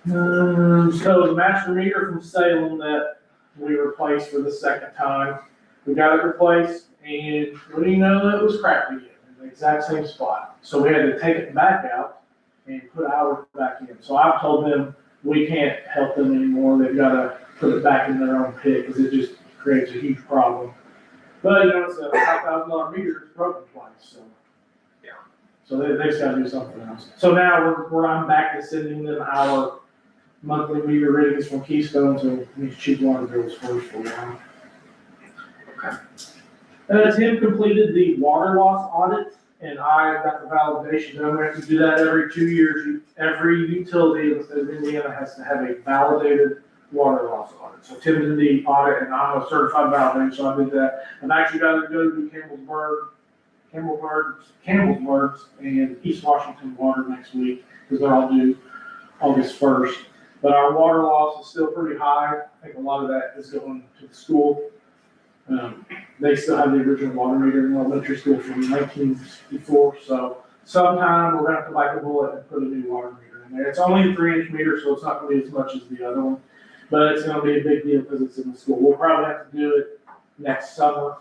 So the master meter from Salem that we replaced for the second time, we got it replaced and we didn't know that it was cracked again in the exact same spot. So we had to take it back out and put ours back in. So I've told them we can't help them anymore. They've gotta put it back in their own pit because it just creates a huge problem. But, you know, it's a $5,000 meter, it's broken twice, so. Yeah. So they just gotta do something else. So now I'm back to sending them our monthly meter readings from Keystone, so we need to check water bills first for a while. Tim completed the water loss audit, and I got the validation done. We have to do that every 2 years. Every utility in the state of Indiana has to have a validated water loss audit. So Tim did the audit, and I'm a certified validator, so I did that. I'm actually got to go to Campbellsburg, and East Washington Water next week, because they're all due August 1st. But our water loss is still pretty high. I think a lot of that is going to the school. They still have the original water meter in elementary school from 1964, so sometime we're gonna have to bite the bullet and put a new water meter in there. It's only a 3-inch meter, so it's not gonna be as much as the other one, but it's gonna be a big deal because it's in the school. We'll probably have to do it next summer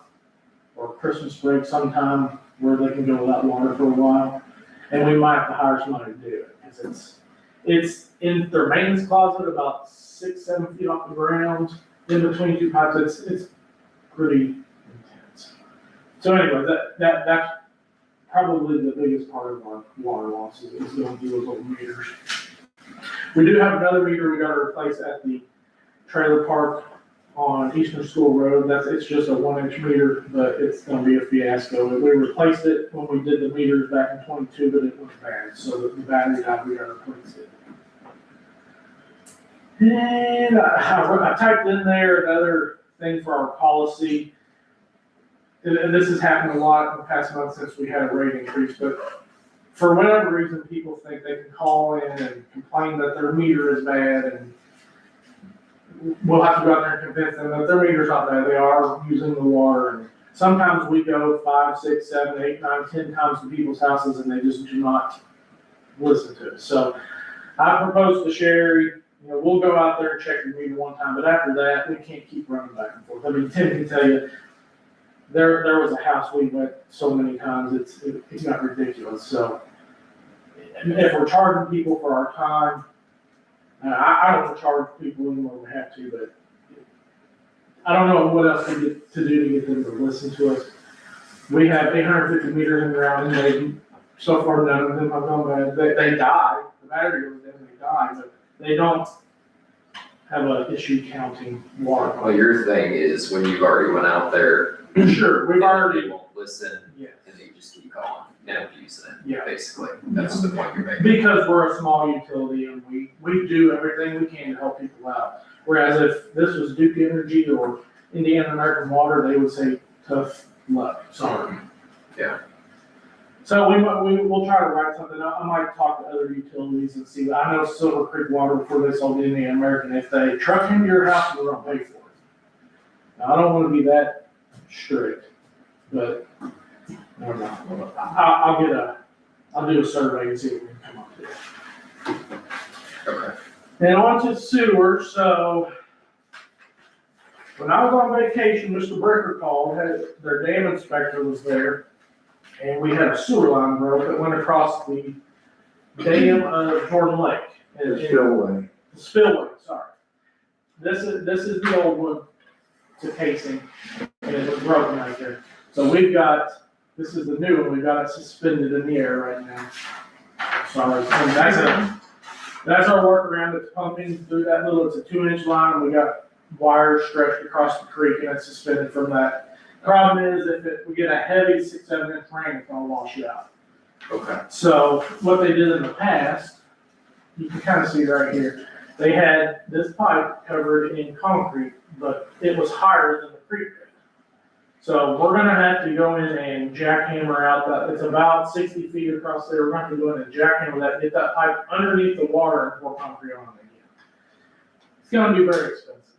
or Christmas break sometime where they can go without water for a while, and we might have to hire somebody to do it, because it's in their maintenance closet, about 6-7 feet off the ground, in between two pipes. It's pretty intense. So anyway, that's probably the biggest part of our water losses is going through those old meters. We do have another meter we gotta replace at the trailer park on Eastern School Road. It's just a 1-inch meter, but it's gonna be a fiasco. We replaced it when we did the meters back in 22, but it was bad, so the battery died, we gotta replace it. And I typed in there another thing for our policy. And this has happened a lot in the past month since we had a rate increase, but for whatever reason, people think they can call in and complain that their meter is bad, and we'll have to go out there and convince them that their meter's not bad, they are using the water. And sometimes we go 5, 6, 7, 8, 9, 10 times to people's houses and they just do not listen to us. So I proposed to Sherry, we'll go out there and check your meter one time, but after that, we can't keep running back and forth. I mean, Tim can tell you, there was a house we went so many times, it's got ridiculous. So if we're charging people for our time, I don't want to charge people anymore we have to, but I don't know what else to do to get them to listen to us. We have 850 meters in the ground, and so far none of them have gone bad. They die, the battery goes in, they die, but they don't have an issue counting water. Well, your thing is when you've already went out there. Sure, we've and already, they won't listen, yes, and they just keep calling and abusing it, Yeah. basically. That's the point you're making. because we're a small utility and we do everything we can to help people out. Whereas if this was Duke Energy or Indiana American Water, they would say, tough luck, sorry. Yeah. So we'll try to write something up. I might talk to other utilities and see. I know Silver Creek Water, before they sold Indiana American, if they truck into your house, we're gonna pay for it. Now, I don't wanna be that strict, but I don't know. I'll do a survey and see what we can come up with. Okay. And on to sewer. So when I was on vacation, Mr. Bricker called, their dam inspector was there, and we had a sewer line broke that went across the dam of Jordan Lake. It's still way. The spillway, sorry. This is the old one, it's a casing, and it was broken right there. So this is the new one, we've got it suspended in the air right now. Sorry, and that's our workaround. It's pumping through that it's a 2-inch line, and we got wires stretched across the creek, and it's suspended from that. Problem is, if we get a heavy 6-7 inch rain, it's gonna wash it out. Okay. So what they did in the past, you can kind of see right here, they had this pipe covered in concrete, but it was higher than the creek bed. So we're gonna have to go in and jackhammer out that, it's about 60 feet across there, we're gonna have to go in and jackhammer that, get that pipe underneath the water and pour concrete on it again. It's gonna be very expensive,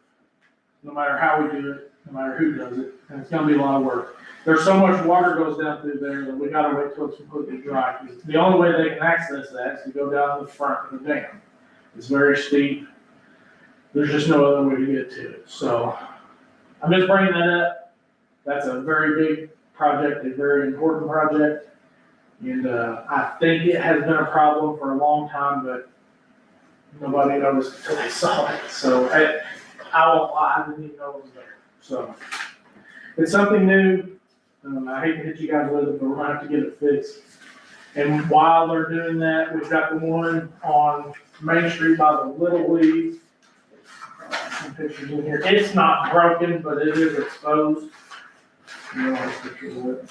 no matter how we do it, no matter who does it, and it's gonna be a lot of work. There's so much water goes down through there that we gotta wait till it's completely dry. The only way they can access that is to go down the front of the dam. It's very steep. There's just no other way to get to it, so I'm just bringing that up. That's a very big project, a very important project. And, I think it has been a problem for a long time, but nobody noticed until they saw it, so I won't lie, I didn't even know it was there, so. It's something new, I hate to hit you guys with it, but we're gonna have to get it fixed. And while they're doing that, we've got the one on Main Street by the Little League. Some pictures in here, it's not broken, but it is exposed. You know, pictures of it.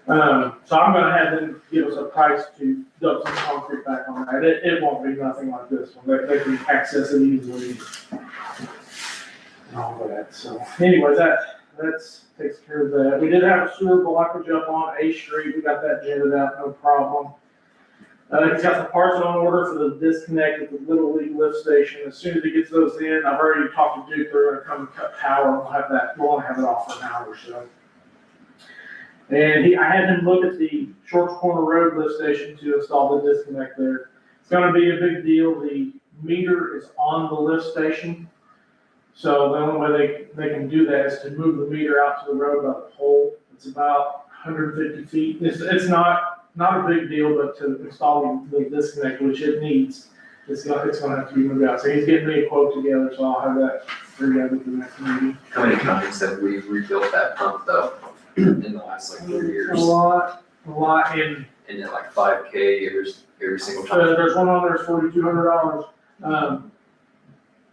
So I'm gonna have them give us a price to dump some concrete back on that. It won't be nothing like this one. They can access it easily. And all of that, so anyways, that's takes care of that. We did have a sewer blockage up on A Street. We got that jetted out, no problem. He's got the parts on order for the disconnect at the Little League lift station. As soon as he gets those in, I've already talked to Duke, they're gonna come and cut power. We'll only have it off for an hour or so. And I had him look at the Shorts Corner Road lift station to install the disconnect there. It's gonna be a big deal. The meter is on the lift station. So the only way they can do that is to move the meter out to the road by the pole. It's about 150 feet. It's not a big deal, but to install the disconnect, which it needs, it's gonna have to be moved out. So he's getting me a quote together, so I'll have that together for the next meeting. How many times have we rebuilt that pump though, in the last like 3 years? A lot, and And then like 5K every single time? there's one on there, it's $4,200.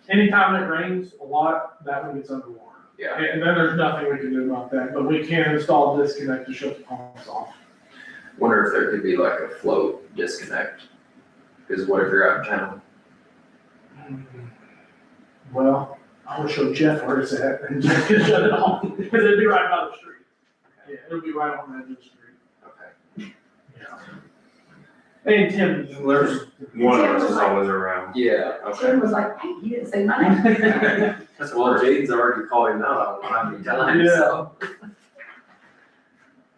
Anytime it rains a lot, that one gets underwater. Yeah. And then there's nothing we can do about that, but we can install a disconnect to shut the pumps off. Wonder if there could be like a float disconnect, because what if you're out of town? Well, I will show Jeff where it's at, and Jeff can shut it off, because it'd be right by the street. Yeah, it'll be right on the edge of the street. Okay. Yeah. And Tim, There's one of us is always around. Yeah, okay. Tim was like, hey, you didn't say my name. Well, Jaden's already called him out on how many times, Yeah. so.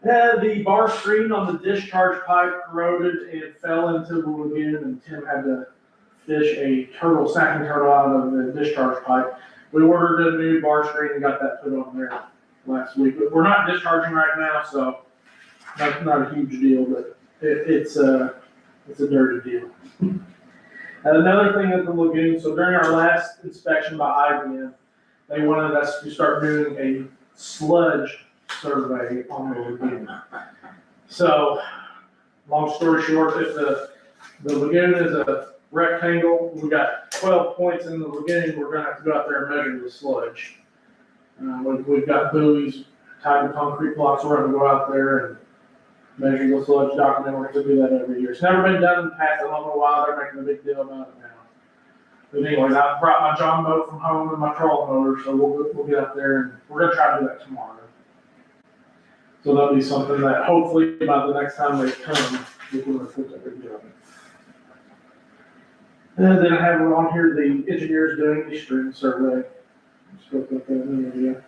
The bar screen on the discharge pipe corroded and fell into the lagoon, and Tim had to fish a snapping turtle out of the discharge pipe. We ordered a new bar screen and got that put on there last week, but we're not discharging right now, so not a huge deal, but it's a dirty deal. Another thing at the lagoon, so during our last inspection by IBM, they wanted us to start doing a sludge survey on the lagoon. So, long story short, if the lagoon is a rectangle, we got 12 points in the lagoon, we're gonna have to go out there and measure the sludge. We've got buoys tied to concrete blocks, we're gonna go out there and measure the sludge, document, we're gonna do that every year. It's never been done in the past, I don't know why they're making a big deal about it now. But anyways, I brought my John boat from home and my trolling motor, so we'll get up there and we're gonna try to do that tomorrow. So that'll be something that hopefully by the next time they come, we can put that video on it. And then I have on here, the engineers doing the stream survey. Spoke about that in the video.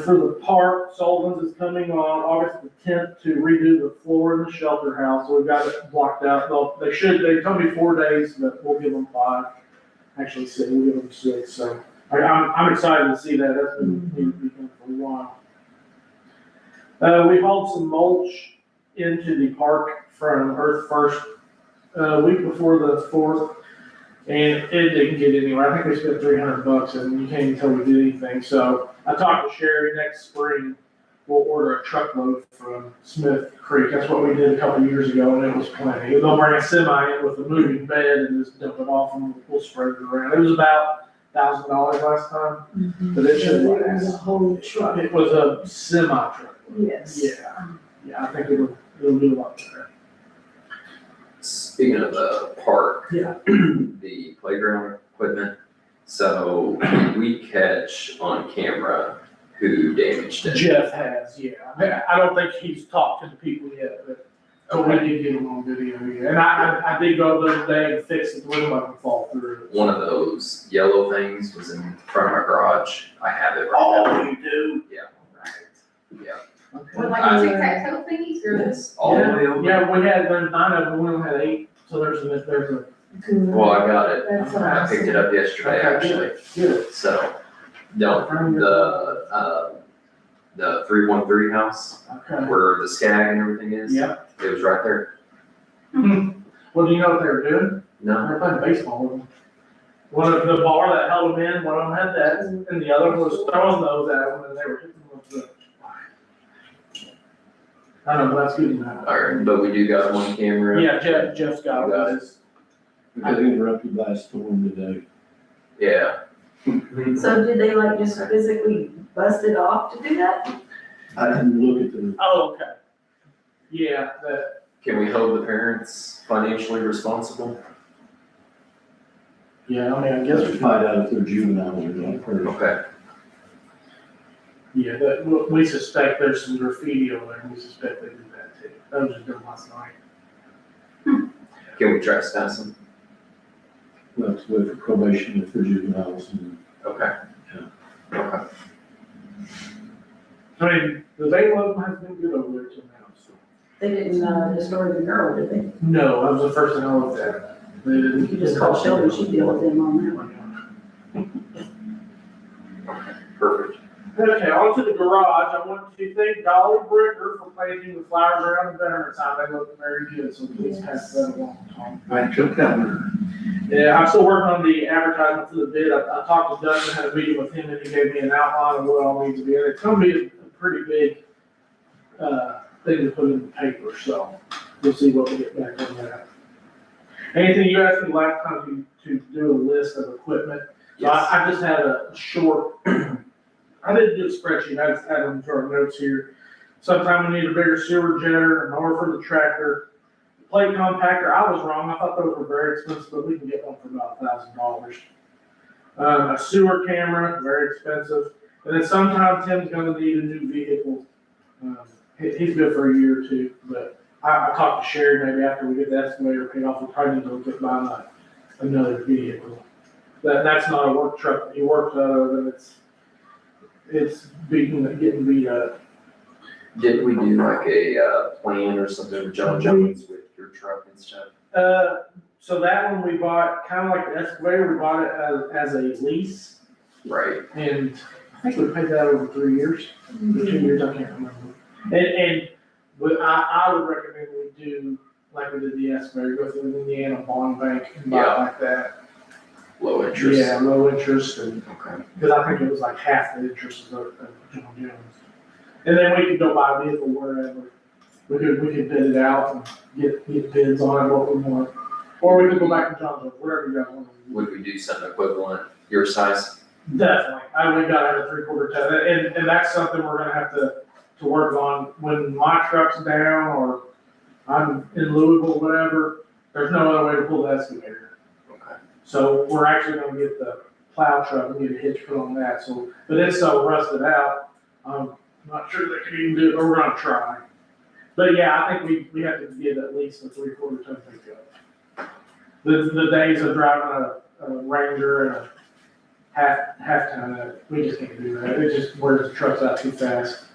For the park, Sullivan's is coming on August the 10th to redo the floor in the shelter house, so we've got it blocked out. They told me 4 days, but we'll give them 5. Actually 6, we'll give them 6, so I'm excited to see that, that's been needed to be done for a while. We hauled some mulch into the park from Earth First, week before the 4th, and it didn't get anywhere. I think we spent $300 and you can't even tell we did anything. So I talked to Sherry, next spring, we'll order a truckload from Smith Creek. That's what we did a couple years ago, and it was plenty. They'll bring a semi in with a moving bed and just dump it off and we'll spread it around. It was about $1,000 last time, but it should It was a last. whole truck, It was a semi truck. yes. Yeah, I think it'll do a lot better. Speaking of the park. Yeah. The playground equipment, so we catch on camera who damaged it. Jeff has, yeah. I don't think he's talked to the people yet, but we did get him on video, yeah. And I did go the other day and fix it, let him fall through. One of those yellow things was in front of my garage. I have it right now. you do? Yeah, right. Yeah. What, like the tic-tac-toe thingies or this? All the way over. Yeah, there's 9 of them, we only had 8, so there's a Good. Well, I got it. That's I picked it up yesterday, actually. Good. So, no, the 313 house Okay. where the skag and everything is. Yep. It was right there. Well, do you know what they were doing? No, They're playing baseball with them. One of the bar that held them in, one of them had that, and the other one was throwing those at them, and they were hitting them with the. I don't know, that's good enough. alright, but we do got one camera. Yeah, Jeff's got it. We got interrupted by a storm today. Yeah, So did they like just physically bust it off to do that? I didn't look at the, Oh, okay. Yeah, that, can we hold the parents financially responsible? yeah, I mean, I guess, find out if they're juveniles or not first. Okay, yeah, that, we suspect there's some graffiti over there, and we suspect they do that too. That was just done last night. can we trespass them? Let's wait for probation if they're juveniles and Okay. Okay, I mean, the vandalism has been good over there till now, so. They didn't, destroy the girl, did they? No, that was the first thing I looked at. They didn't. You just call Shelby, she deal with them on that one. perfect. Okay, on to the garage. I want to thank Dolly Bricker for planting the flowers around the Veterans House. They look very good, so please pass that along, Tom. I took that one. Yeah, I'm still working on the advertisement for the bid. I talked to Dustin, had a meeting with him, and he gave me an outline of what all needs to be in it. It's gonna be a pretty big, thing to put in the paper, so we'll see what we get back on that. Anything you asked me last time to do a list of equipment? So Yes, I just had a short, I didn't do a spreadsheet, I just had them to our notes here. Sometime we need a bigger sewer jetter, an mower for the tractor, plate compactor, I was wrong, I thought those were very expensive, but we can get one for about $1,000. A sewer camera, very expensive, and then sometime Tim's gonna need a new vehicle. He's good for a year or two, but I talked to Sherry, maybe after we get the excavator paid off, we'll probably need to look at buying another vehicle. That's not a work truck that he works out of, and it's getting beat up. didn't we do like a plan or something with John Jones with your truck and stuff? So that one we bought, kind of like the excavator, we bought it as a lease, Right, and I think we paid that over 3 years, or 2 years, I can't remember. And what I would recommend we do, like we did the excavator, go through the Indiana Bond Bank and buy it Yeah. like that. low interest. Yeah, low interest, and, Okay, because I think it was like half the interest of John Jones. And then we could go buy a vehicle wherever. We could bid it out and get bids on it, what we want. Or we could go back to John Jones, wherever you guys want to do. would we do something equivalent, your size? Definitely, we gotta have a 3/4 ton, and that's something we're gonna have to work on when my truck's down, or I'm in Louisville, whatever, there's no other way to pull the excavator. Okay. So we're actually gonna get the plow truck and get a hitch put on that, so, but it's so rusted out, I'm not sure they can even do it, but we're gonna try. But yeah, I think we have to get at least a 3/4 ton pickup. The days of driving a Ranger and a half ton, we just can't do that, it just wears the trucks out too fast.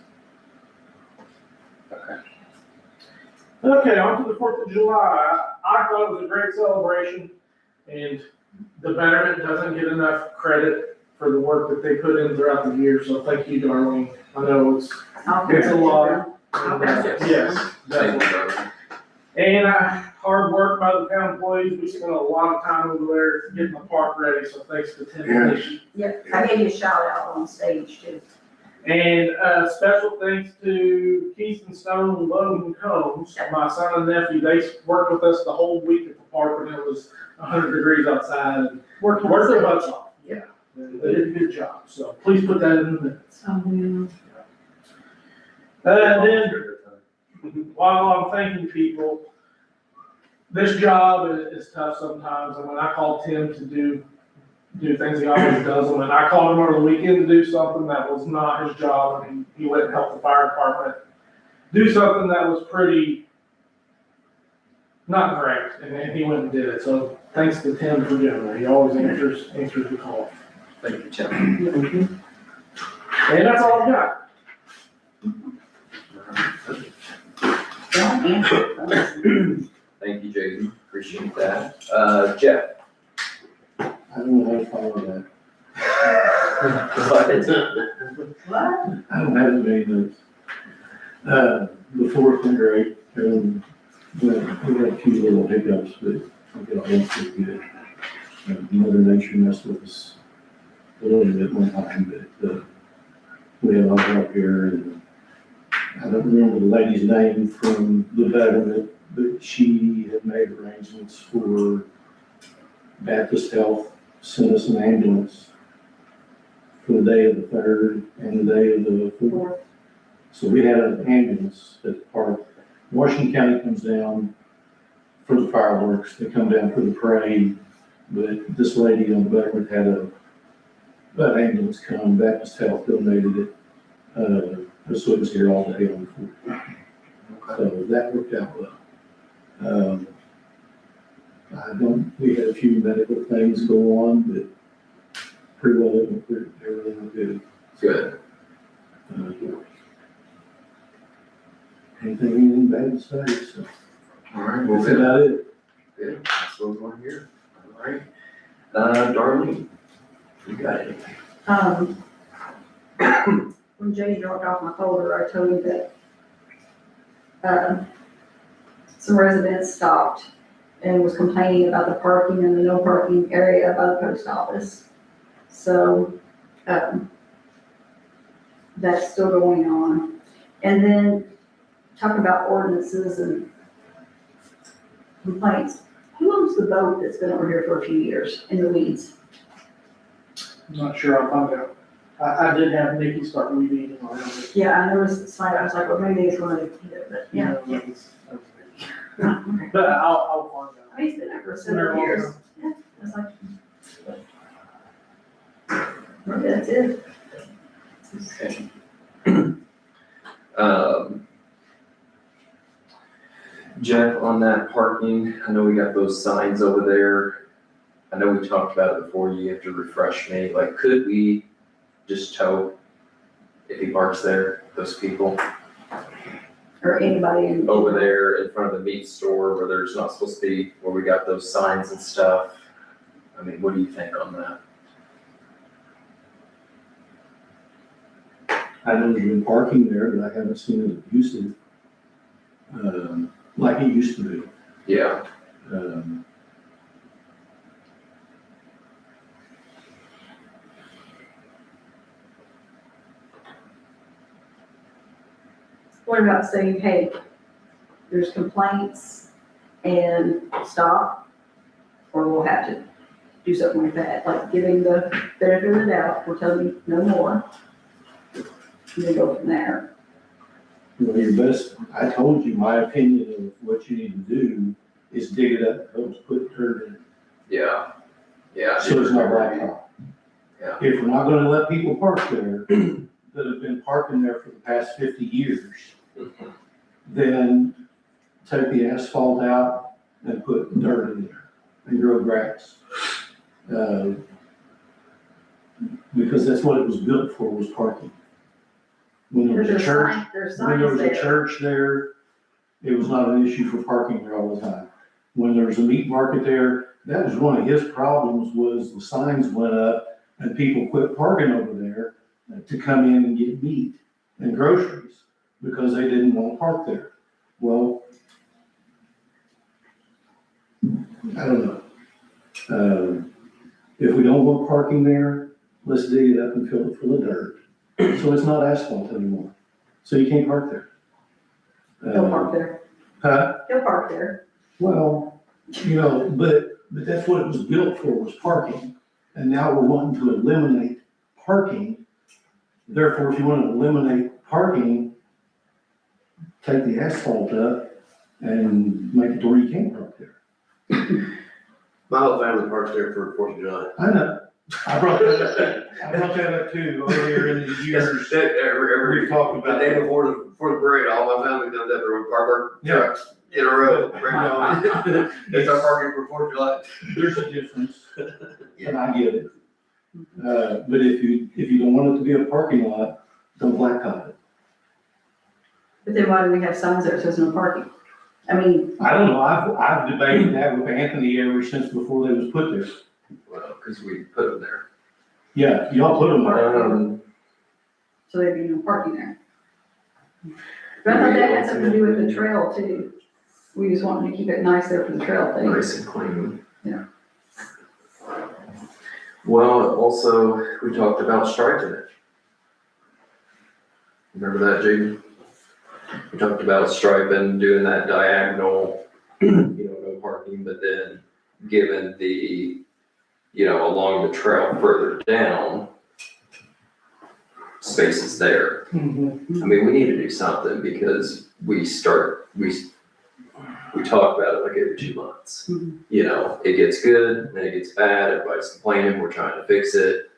Okay, on to the 4th of July. I thought it was a great celebration, and the Betterment doesn't get enough credit for the work that they put in throughout the year, so thank you, Darlene. I know it's a lot. I'll pass it. Yes, Thank definitely. you, Darlene. And hard work by the town employees, we spent a lot of time over there getting the park ready, so thanks to Tim. and Nikki. Yeah, I gave you a shout out on stage too. And special thanks to Keith Stone and Logan Combs, my son and nephew. They worked with us the whole week at the park when it was 100 degrees outside and worked their butts off. Yeah, they did a good job. So please put that in the minutes. Oh, And then while I'm thanking people, this job is tough sometimes. And when I call Tim to do things, he always does them. And I called him over the weekend to do something that was not his job, and he went and helped the fire department do something that was pretty not great, and then he went and did it. So thanks to Tim for doing that. He always answers the call. Thank you, Tim. And that's all I've got. Thank you, Jason. Appreciate that. Jeff? I don't know how to follow that. What? I don't have many notes. The fourth and great, we had a few little hiccups, but we got all pretty good. Mother Nature messed with us a little bit one time, but we had all help here, and I don't remember the lady's name from the betterment, but she had made arrangements for Baptist Health, sent us an ambulance for the day of the 3rd and the day of the 4th. So we had an ambulance at the park. Washington County comes down for the fireworks, they come down for the parade, but this lady on the betterment had an ambulance come, Baptist Health donated it. So it was here all day on the 4th. So that worked out well. We had a few medical things go on, but pretty well, everything was good. Good. Anything bad to say, so. All right, well, That's good. about it. Good, that's what we want to hear. All right. Darlene, you got anything? When Jay dropped off my folder, I told him that, some residents stopped and was complaining about the parking in the no parking area by the post office. So, that's still going on. And then talk about ordinances and complaints. Who owns the boat that's been over here for a few years in the weeds? I'm not sure, I'll find out. I did have Nikki start weeding around it. Yeah, I noticed the sign, I was like, well, maybe it's one of the, but yeah. But I'll find out. I mean, he's been there for several years. Yeah, I was like, maybe that's it. Okay. Jeff, on that parking, I know we got those signs over there. I know we talked about it before, you have to refresh me, like, could we just tow if he parks there, those people Or anybody in. over there in front of the meat store where there's not supposed to be, where we got those signs and stuff? I mean, what do you think on that? I know there's been parking there, but I haven't seen it abusive, like it used to be. Yeah, What about saying, hey, there's complaints and stop, or we'll have to do something like that, like giving the benefit of the doubt, we're telling you no more. And then go from there. Well, your best, I told you, my opinion of what you need to do is dig it up, don't put dirt in it, yeah, yeah. so it's not blacktop. Yeah. If we're not gonna let people park there that have been parking there for the past 50 years, then take the asphalt out and put dirt in there and grow grass. Because that's what it was built for, was parking. When there was a There's church, sign- there's when there was signs a there. church there, it was not an issue for parking there all the time. When there was a meat market there, that was one of his problems, was the signs went up and people quit parking over there to come in and get meat and groceries because they didn't want to park there. Well, I don't know. If we don't want parking there, let's dig it up and fill it full of dirt. So it's not asphalt anymore. So you can't park there. He'll park there, Huh? he'll park there. Well, but that's what it was built for, was parking. And now we're wanting to eliminate parking. Therefore, if you want to eliminate parking, take the asphalt up and make it to where you can't park there. My whole family parks there for 4th of July. I know. I brought that up too earlier in the year. We've talked The about day that. before the parade, all my family comes up there with park Yeah. trucks in a row. But, They start parking for 4th of July. There's a difference, and I get it. But if you don't want it to be a parking lot, don't blacktop it. But then why do we have signs there that says no parking? I mean, I don't know, I've debated that with Anthony ever since before they was put there. Well, cause we put them there. Yeah, y'all put them there. so there'd be no parking there. But I thought that had something to do with the trail too. We just wanted to keep it nice there for the trail thing. Nice and clean. Yeah. Well, also, we talked about striping it. Remember that, Jaden? We talked about striping, doing that diagonal, no parking, but then given the, along the trail further down, spaces there. I mean, we need to do something because we talk about it like every 2 months. Mhm. It gets good, then it gets bad, everybody's complaining, we're trying to fix it.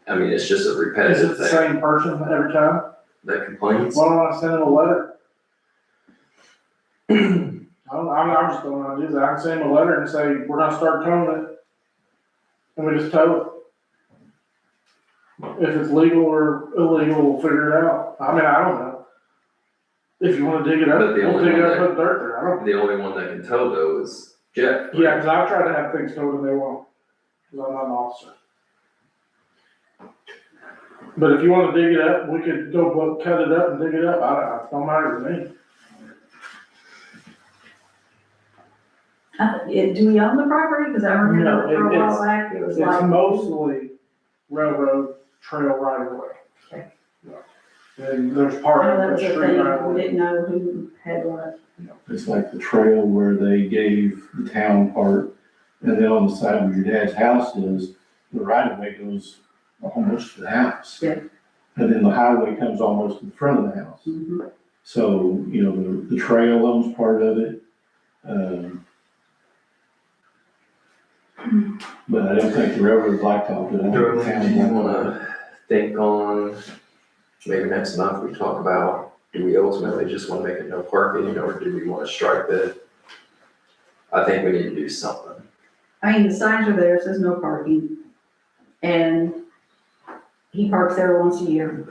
I mean, it's just a Is repetitive it the thing same person every time? that complains. Why don't I send him a letter? I'm just throwing ideas. I can send him a letter and say, we're gonna start towing it. And we just tow it. If it's legal or illegal, we'll figure it out. I mean, I don't know. If you wanna dig it up, But the we'll only dig it one up, put dirt there. I don't. The only one that can tow though is Jeff. right? Yeah, cause I've tried to have things towed and they won't, cause I'm not an officer. But if you wanna dig it up, we could go cut it up and dig it up. It don't matter to me. Do we own the property? Because I remember No, for a it's- while back, it was It's like, mostly railroad trail right away. Okay. And there's I part know of that the was a street right thing, we away. didn't know who had what. It's like the trail where they gave the town part, and then on the side where your dad's house is, the right of way goes almost to the house. Yeah. And then the highway comes almost in front of the house. Mhm. So, the trail owns part of it. But I don't think the railroad blacktop did. I think the Darlene, town do you blacktop. wanna think on, maybe next month we talk about, do we ultimately just wanna make it no parking, or do we wanna stripe it? I think we need to do something. I mean, the signs are there, it says no parking, and he parks there once a year,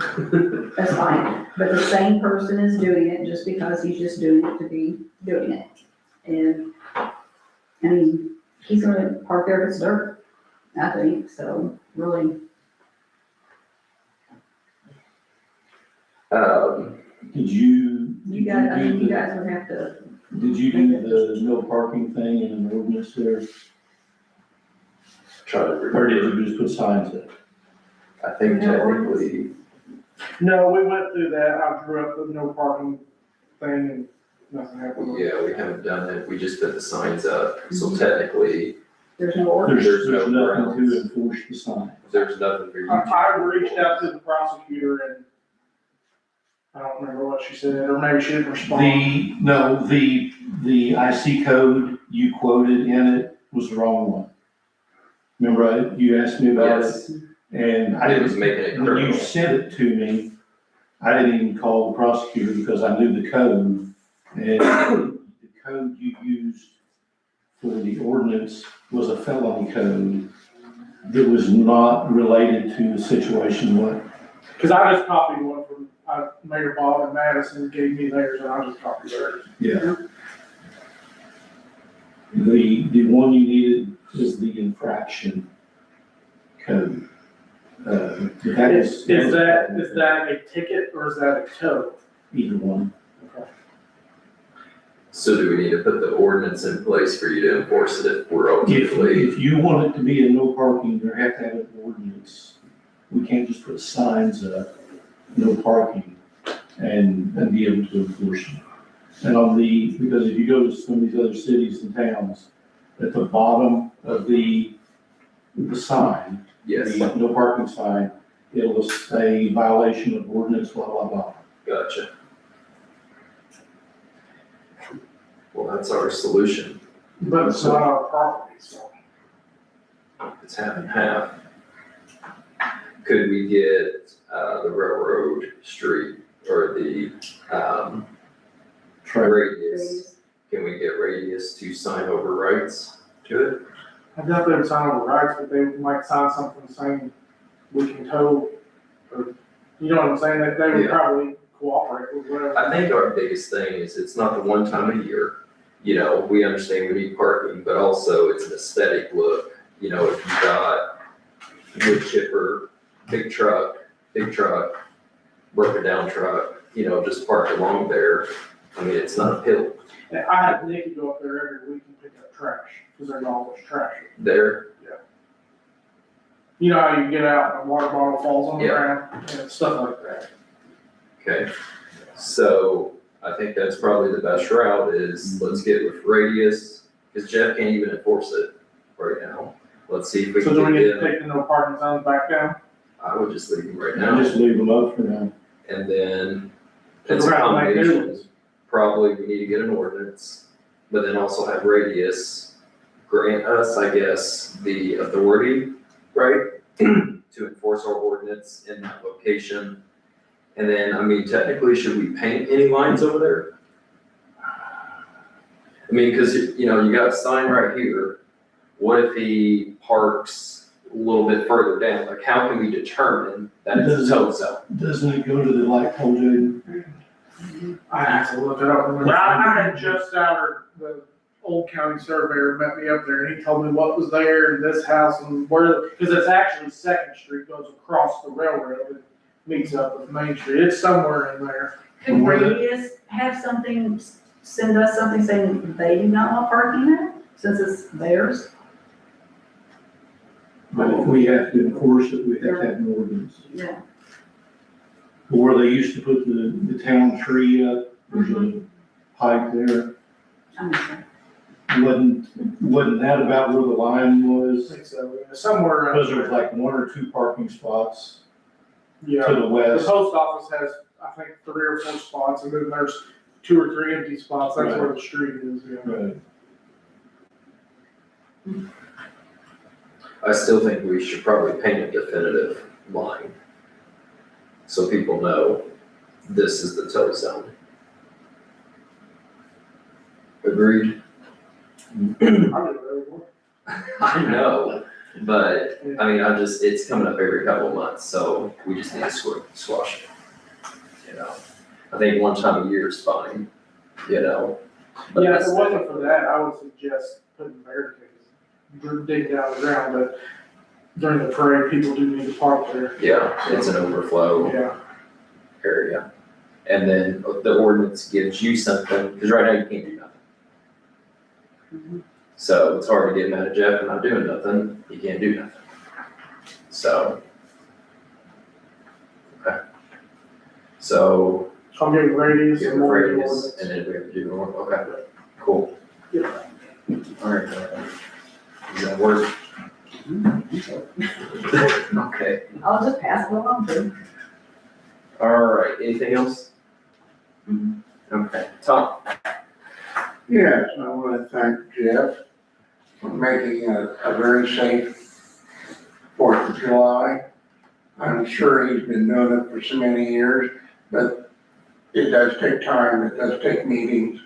that's fine. But the same person is doing it just because he's just doing it to be doing it. And, I mean, he's gonna park there if it's dirt, I think, so, really. Did you? You guys, I mean, you guys would have to, Did you do the no parking thing in an ordinance there, Try to or did remember, you just put signs up? I think No technically, No, we went through that. I drew up the no parking thing and nothing happened. yeah, we haven't done it, we just put the signs up, so technically, there's no order. There's There's no nothing to grounds. enforce the sign. there's nothing for you to. I reached out to the prosecutor and I don't remember what she said, or maybe she didn't respond. The IC code you quoted in it was the wrong one. Remember, you asked me about it, Yes, and I it was didn't, making it when you criminal. sent it to me, I didn't even call the prosecutor because I knew the code. And the code you used for the ordinance was a felony code that was not related to the situation what. Cause I just copied one from, Mayor Bob and Madison gave me theirs and I just copied theirs. Yeah. The one you needed is the infraction code. That Is that a ticket or is that a tow? Either one. So do we need to put the ordinance in place for you to enforce it if we're ultimately, If you want it to be a no parking, you have to have an ordinance. We can't just put signs up, no parking, and be able to enforce them. And because if you go to some of these other cities and towns, at the bottom of the sign, yes, the no parking sign, it'll say violation of ordinance, blah, blah, blah. gotcha. Well, that's our solution, But it's not our property, so. it's half and half. Could we get, the railroad street or the, radius? Can we get radius to sign over rights to it? I doubt they would sign over rights, but they might sign something saying we can tow, or, you know what I'm saying? They would Yeah. probably cooperate with whatever. I think our biggest thing is it's not the one time a year. You know, we understand we need parking, but also it's an aesthetic look. You know, if you've got wood chipper, big truck, broken down truck, you know, just parked along there. I mean, it's not a hill And I have Nikki go up there every week and pick up trash, because there's always trash. there. You know how you get out and a water bottle falls on the Yeah. ground, and stuff like that. Okay, so I think that's probably the best route is let's get with Radius, because Jeff can't even enforce it right now. Let's see if we So can do we get need to them, take the no parking zones back down? I would just leave them right Now now, just leave them up for now. and then So it's we're gonna make new accommodations. Probably we need to get an ordinance, but then also have Radius grant us, I guess, the authority, right? To enforce our ordinance in that location. And then, I mean, technically, should we paint any lines over there? I mean, cause you know, you got a sign right here. What if he parks a little bit further down? Like, how can we determine that it's a tow zone? Doesn't it go to the light pole, Jaden? I have to look it up. I had Jeff Souter, the old county surveyor, met me up there, and he told me what was there in this house and where, because it's actually Second Street goes across the railroad and meets up with Main Street. It's somewhere in there. Could Radius have something, send us something saying they do not want parking there, since it's theirs? But if we have to enforce it, we have to have an ordinance. Yeah. Where they used to put the town tree up, there's a pipe there. Wasn't that about where the line I was? think so. Somewhere around Because there was there. like one or two parking spots Yeah. to the The west. post office has, I think, 3 or 4 spots, and then there's 2 or 3 empty spots. That's where the street is, yeah. Right. I still think we should probably paint a definitive line. So people know this is the tow zone. Agreed? I do it everywhere. I know, but, I mean, it's coming up every couple of months, so we just need to squash it. You know, I think one time a year is fine, you know? but Yeah, if that's- it wasn't for that, I would suggest putting barricades, dig down the ground, but during the parade, people do need to park there. Yeah, it's an overflow Yeah, area. And then the ordinance gives you something, because right now you can't do nothing. So it's hard to get mad at Jeff for not doing nothing, he can't do nothing. So. Okay. So, I'll give Radius give and a more. radius, and then we have to do more, okay, cool. Alright. Does that work? Okay, I'll just pass it along to them. alright, anything else? Okay, Tom? Yes, I want to thank Jeff for making a very safe 4th of July. I'm sure he's been doing it for so many years, but it does take time, it does take meetings,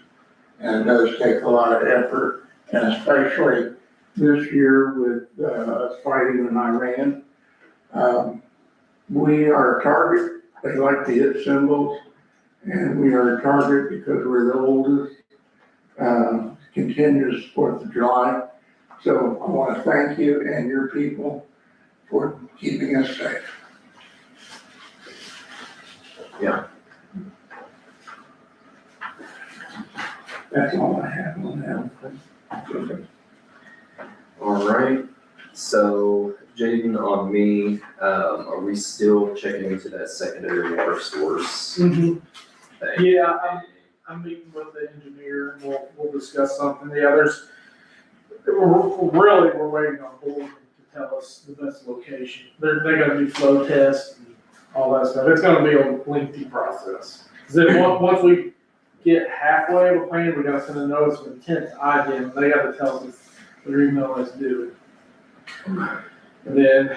and it does take a lot of effort, and especially this year with us fighting in Iran. We are a target, they like to hit symbols, and we are a target because we're the oldest continuous 4th of July. So I want to thank you and your people for keeping us safe. Yeah. That's all I have on that. Alright, so Jaden, on me, are we still checking into that secondary water source Mhm. thing? Yeah, I'm meeting with the engineer, and we'll discuss something. Yeah, we're waiting on Board to tell us the best location. They gotta do flow tests and all that stuff. It's gonna be a lengthy process. 'Cause then once we get halfway of a plan, we gotta send a notice of intent to IDEM. They gotta tell us their email us do it. And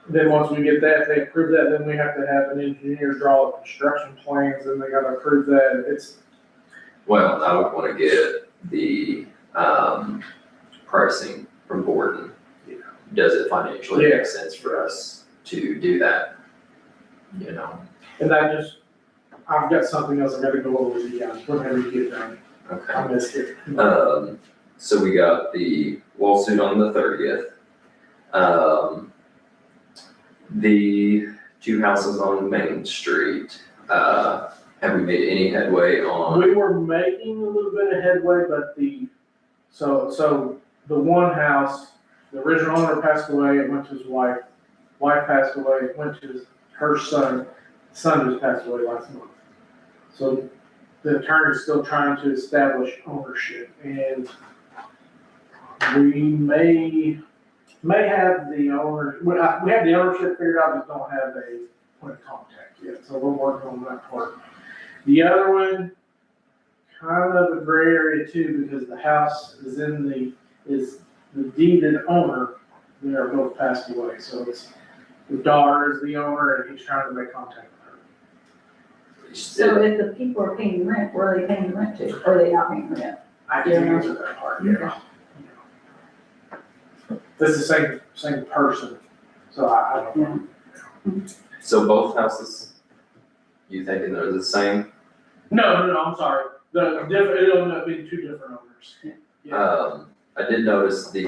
then once we get that, they approve that, then we have to have an engineer draw up construction plans, and they gotta approve that. Well, I would wanna get the, pricing from Borden. You know, does it financially make sense for us to do that? You know, And I've got something else I gotta go over with you guys, whenever you get done. Okay. I missed it. So we got the lawsuit on the 30th. The two houses on Main Street, have we made any headway on? We were making a little bit of headway, but so the one house, the original owner passed away, it went to his wife. Wife passed away, it went to her son just passed away last month. So the attorney's still trying to establish ownership, and we may have the owner, we have the ownership figured out, just don't have a point of contact yet, so we're working on that part. The other one, kind of a gray area too, because the house is the deeded owner, they are both passed away, so it's, the daughter is the owner, and he's trying to make contact with her. So if the people are paying rent, where are they paying rent to? Or are they not paying rent? I can answer that part, yeah. This is the same person, so I don't know. So both houses, you thinking they're the same? No, I'm sorry, it'll end up being two different owners. Yeah. I did notice the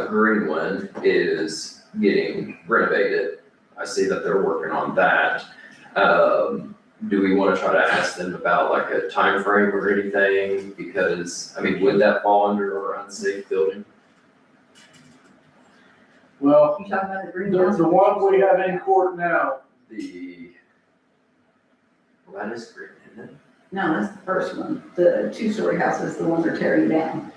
green one is getting renovated. I see that they're working on that. Do we wanna try to ask them about like a time frame or anything? Because, I mean, would that fall under our unsafe building? Well, You talking about the greenhouse? the one we have in court now, Well, that is green, isn't it? No, that's the first one. The two-story house is the one they're tearing down.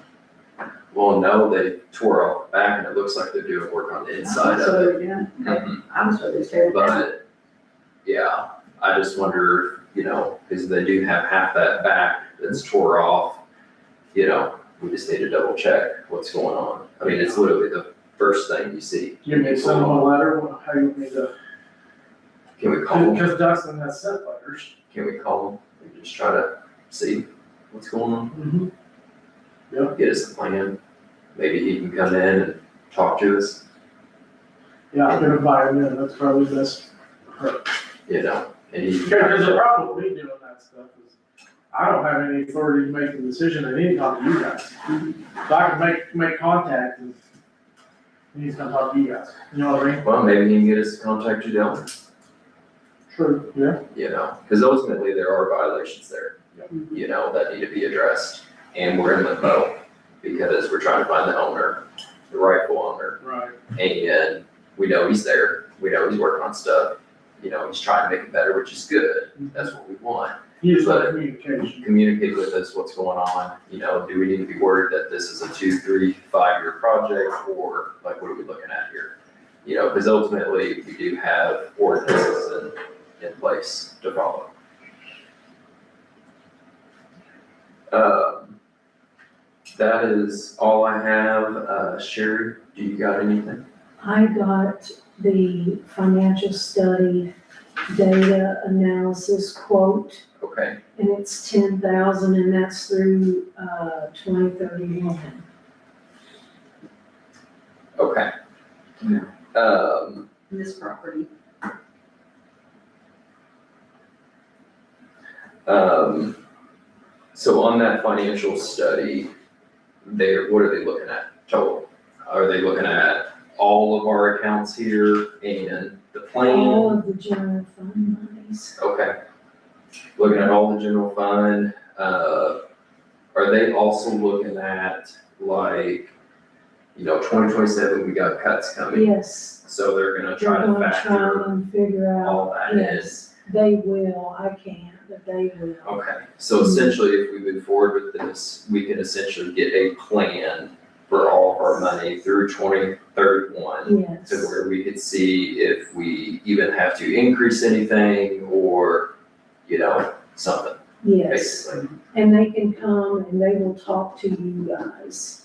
Well, no, they tore off the back and it looks like they're doing work on the inside So of it. they're doing, okay. Mhm. I was sure they tearing it down. But, yeah, I just wonder, because they do have half that back that's tore off, we just need to double check what's going on. I mean, it's literally the first thing you see. you may send them a letter, how you need to, Can we call them? because Dustin has sent letters. Can we call them and just try to see what's going on? Mm-hmm. Get us a plan. Maybe he can come in and talk to us, Yeah, I'm gonna invite him in, that's probably best. and he can. Because the problem with me doing that stuff is, I don't have any authority to make the decision, I need to talk to you guys. So I can make contact and he's gonna talk to you guys, you know what I mean? Well, maybe he can get us to contact you down, True, yeah. because ultimately there are violations there, that need to be addressed. And we're in limbo because we're trying to find the owner, the rightful owner. Right. And we know he's there, we know he's working on stuff, he's trying to make it better, which is good, that's what we want. He just like communication. Communicate with us what's going on, do we need to be worried that this is a 2, 3, 5-year project, or like, what are we looking at here? Because ultimately, we do have ordinances in place to follow. That is all I have. Sherry, do you got anything? I got the financial study data analysis quote, Okay, and it's 10,000, and that's through, 2031. okay. This property. So on that financial study, what are they looking at total? Are they looking at all of our accounts here and the All plan? of the general fund monies. Okay. Looking at all the general fund, are they also looking at like, 2027, we got cuts coming? Yes, So they're gonna they're try to gonna try factor and figure out, all that in? yes, they will, I can't, but they will. Okay, so essentially, if we move forward with this, we can essentially get a plan for all of our money through 2031 Yes, to where we could see if we even have to increase anything or, something, yes. basically. And they can come and they will talk to you guys.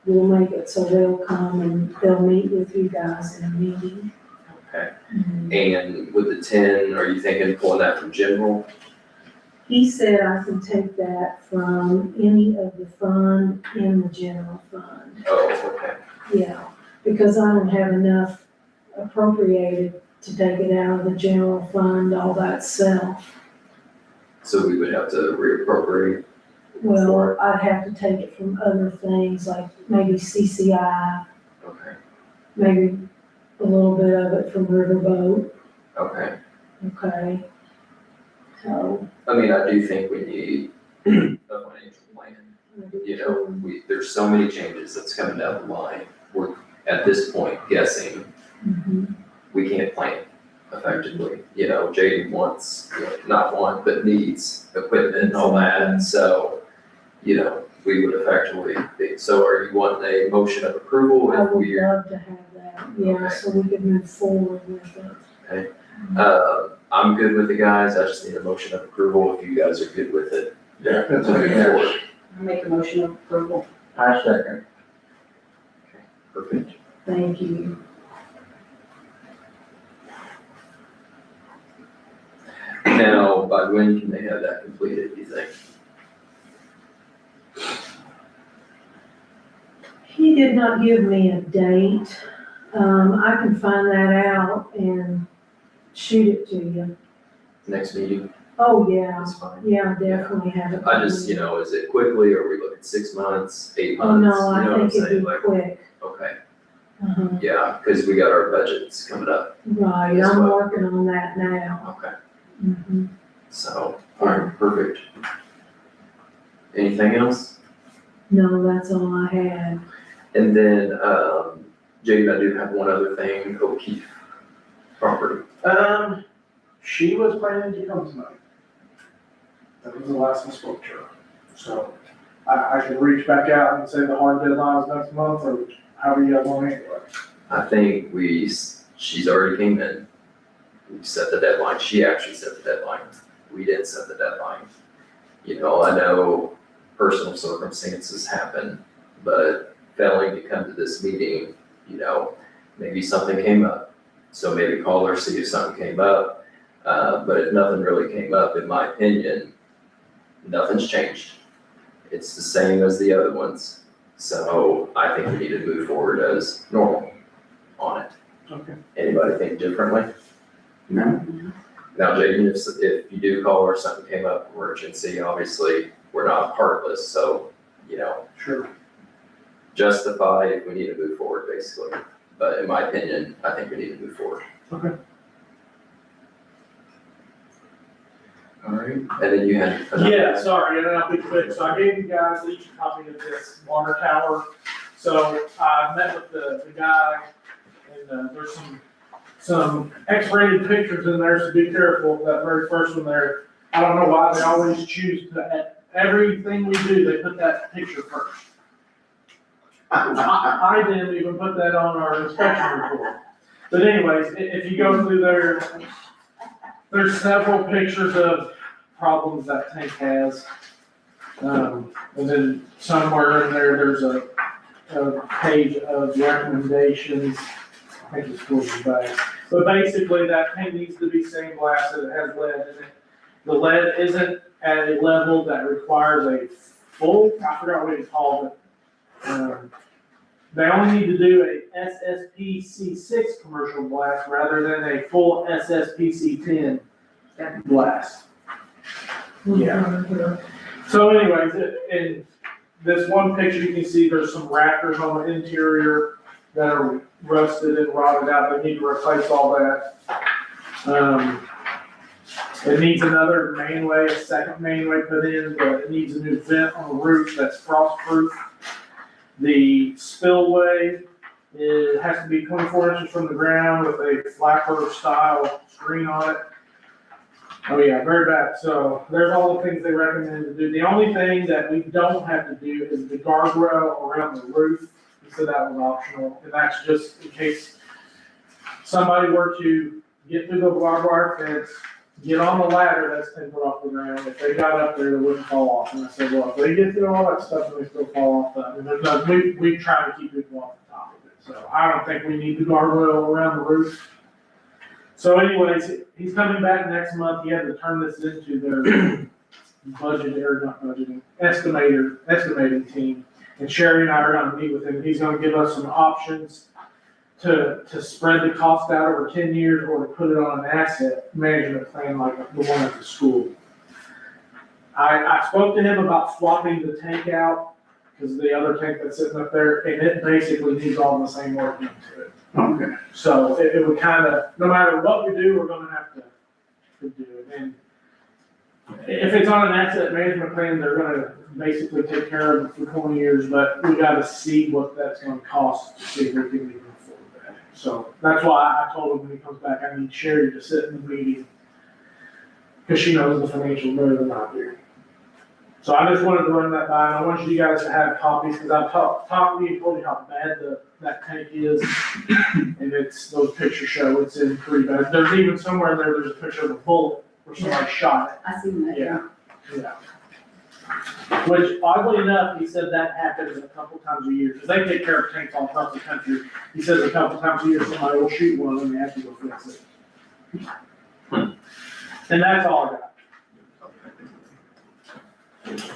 We'll make it so they'll come and they'll meet with you guys in a meeting. Okay, Mhm. and with the 10, are you thinking pulling that from general? He said I can take that from any of the fund in the general fund. Oh, okay, Yeah, because I don't have enough appropriated to take it out of the general fund all by itself. So we would have to reappropriate. Well, I'd have to take it from other things, like maybe CCI, Okay, maybe a little bit of it from Riverboat, okay. okay? So. I mean, I do think we need a financial plan. You know, there's so many changes that's coming down the line. We're at this point guessing, Mhm. we can't plan effectively. You know, Jaden wants, you know, not want, but needs equipment and all that. So, you know, we would effectively be, so are you wanting a motion of approval I if would we're, love to have that, yeah, Okay. so we could move forward with it. I'm good with it, guys. I just need a motion of approval if you guys are good with it. Yeah, that's a Moving yes. forward. I make a motion of approval. I second. Perfect. Thank you. Now, by when can they have that completed, do you think? He did not give me a date. I can find that out and shoot it to you. Next meeting? Oh, yeah, That's fine. yeah, definitely have it. I just, you know, is it quickly, or are we looking 6 months, 8 Oh, months? no, You know I what I'm think saying? it'd be Like, quick. okay, Uh-huh. yeah, because we got our budgets coming up. Right, That's I'm what- working on that now. Okay, Mhm. so, all right, perfect. Anything else? No, that's all I had. And then, Jade, I do have one other thing, O'Keefe property. She was planning to come tonight. That was the last I spoke to her. So I can reach back out and say the hard deadline is next month, or however you guys want to handle it. I think she's already came in. We set the deadline. She actually set the deadline. We didn't set the deadline. You know, I know personal circumstances happen, but failing to come to this meeting, you know, maybe something came up. So maybe call her, see if something came up. But if nothing really came up, in my opinion, nothing's changed. It's the same as the other ones. So I think we need to move forward as normal on it. Okay. Anybody think differently? No, Now, Jaden, if you do call or something came up, emergency, obviously, we're not heartless, so, you know, Sure. justify if we need to move forward, basically. But in my opinion, I think we need to move forward. Okay. All right. And then you had another. Yeah, sorry, and I'll be quick. So I gave you guys each a copy of this water tower. So I met with the guy, and there's some X-rated pictures in there, so be careful. That very first one there, I don't know why they always choose to, at everything we do, they put that picture first. I didn't even put that on our inspection report. But anyways, if you go through there, there's several pictures of problems that tank has. And then somewhere in there, there's a page of recommendations. I think it's towards the back. But basically, that tank needs to be sandblasted, it has lead in it. The lead isn't at a level that requires a full, I forgot what it's called, but, they only need to do a SSPC6 commercial blast rather than a full SSPC10 blast. Yeah. So anyways, in this one picture, you can see there's some rafters on the interior that are rusted and rotted out. They need to replace all that. It needs another mainway, a second mainway put in, but it needs a new vent on the roof that's frost-proof. The spillway, it has to be 24 inches from the ground with a flapper style screen on it. Oh yeah, very bad. So there's all the things they recommend to do. The only thing that we don't have to do is the guardrail around the roof. So that was optional, and that's just in case somebody were to get through the barbed wire fence, get on the ladder that's 10 foot off the ground. If they got up there, they wouldn't fall off. And I said, well, if they get through all that stuff and they still fall off, I mean, there's no, we try to keep people off the top of it. So I don't think we need the guardrail around the roof. So anyways, he's coming back next month. He had to turn this into their estimating team. And Sherry and I are gonna meet with him. He's gonna give us some options to spread the cost out over 10 years or to put it on an asset management plan like the one at the school. I spoke to him about swapping the tank out, because the other tank that's sitting up there, and it basically needs all the same work done to it. Okay. So it would kind of, no matter what we do, we're gonna have to do it. And if it's on an asset management plan, they're gonna basically take care of it for 20 years, but we gotta see what that's gonna cost to see if we can even afford that. So that's why I told him when he comes back, I need Sherry to sit in the meeting, because she knows the financial better than I do. So I just wanted to run that by, and I want you guys to have copies, because I've talked to you, told you how bad that tank is. And those pictures show it's in pretty bad. There's even somewhere in there, there's a picture of a bullet where somebody shot I seen it. that. Yeah. Which oddly enough, he said that happens a couple times a year, because they take care of tanks all across the country. He says a couple times a year, somebody will shoot one and they have to go fix it. And that's all I got.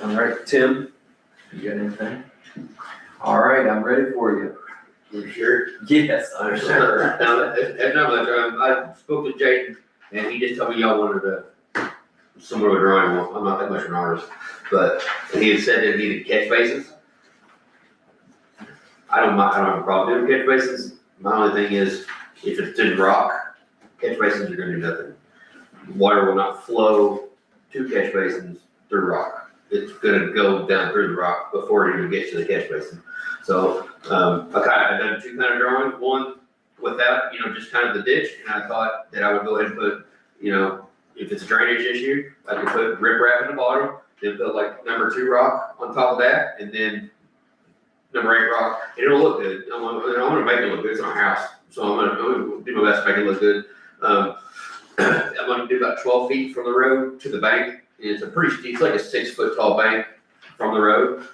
All right, Tim, you got anything? All right, I'm ready for you. You sure? Yes, I'm sure. Now, that's not much, I spoke to Jake, and he just told me y'all wanted somewhere with drawing, well, I'm not that much of an artist, but he had said it needed catch basins. I don't have a problem doing catch basins, my only thing is, if it's in rock, catch basins are gonna do nothing. Water will not flow to catch basins through rock. It's gonna go down through the rock before it even gets to the catch basin. So, I've done two kind of drawings, one without, just kind of the ditch, and I thought that I would go ahead and put, if it's a drainage issue, I could put riprap in the bottom, then put like number 2 rock on top of that, and then number 8 rock, and it'll look good. I'm gonna make it look good, it's my house, so I'm gonna do my best to make it look good. I'm gonna do about 12 feet from the road to the bank. It's it's like a 6 foot tall bank from the road.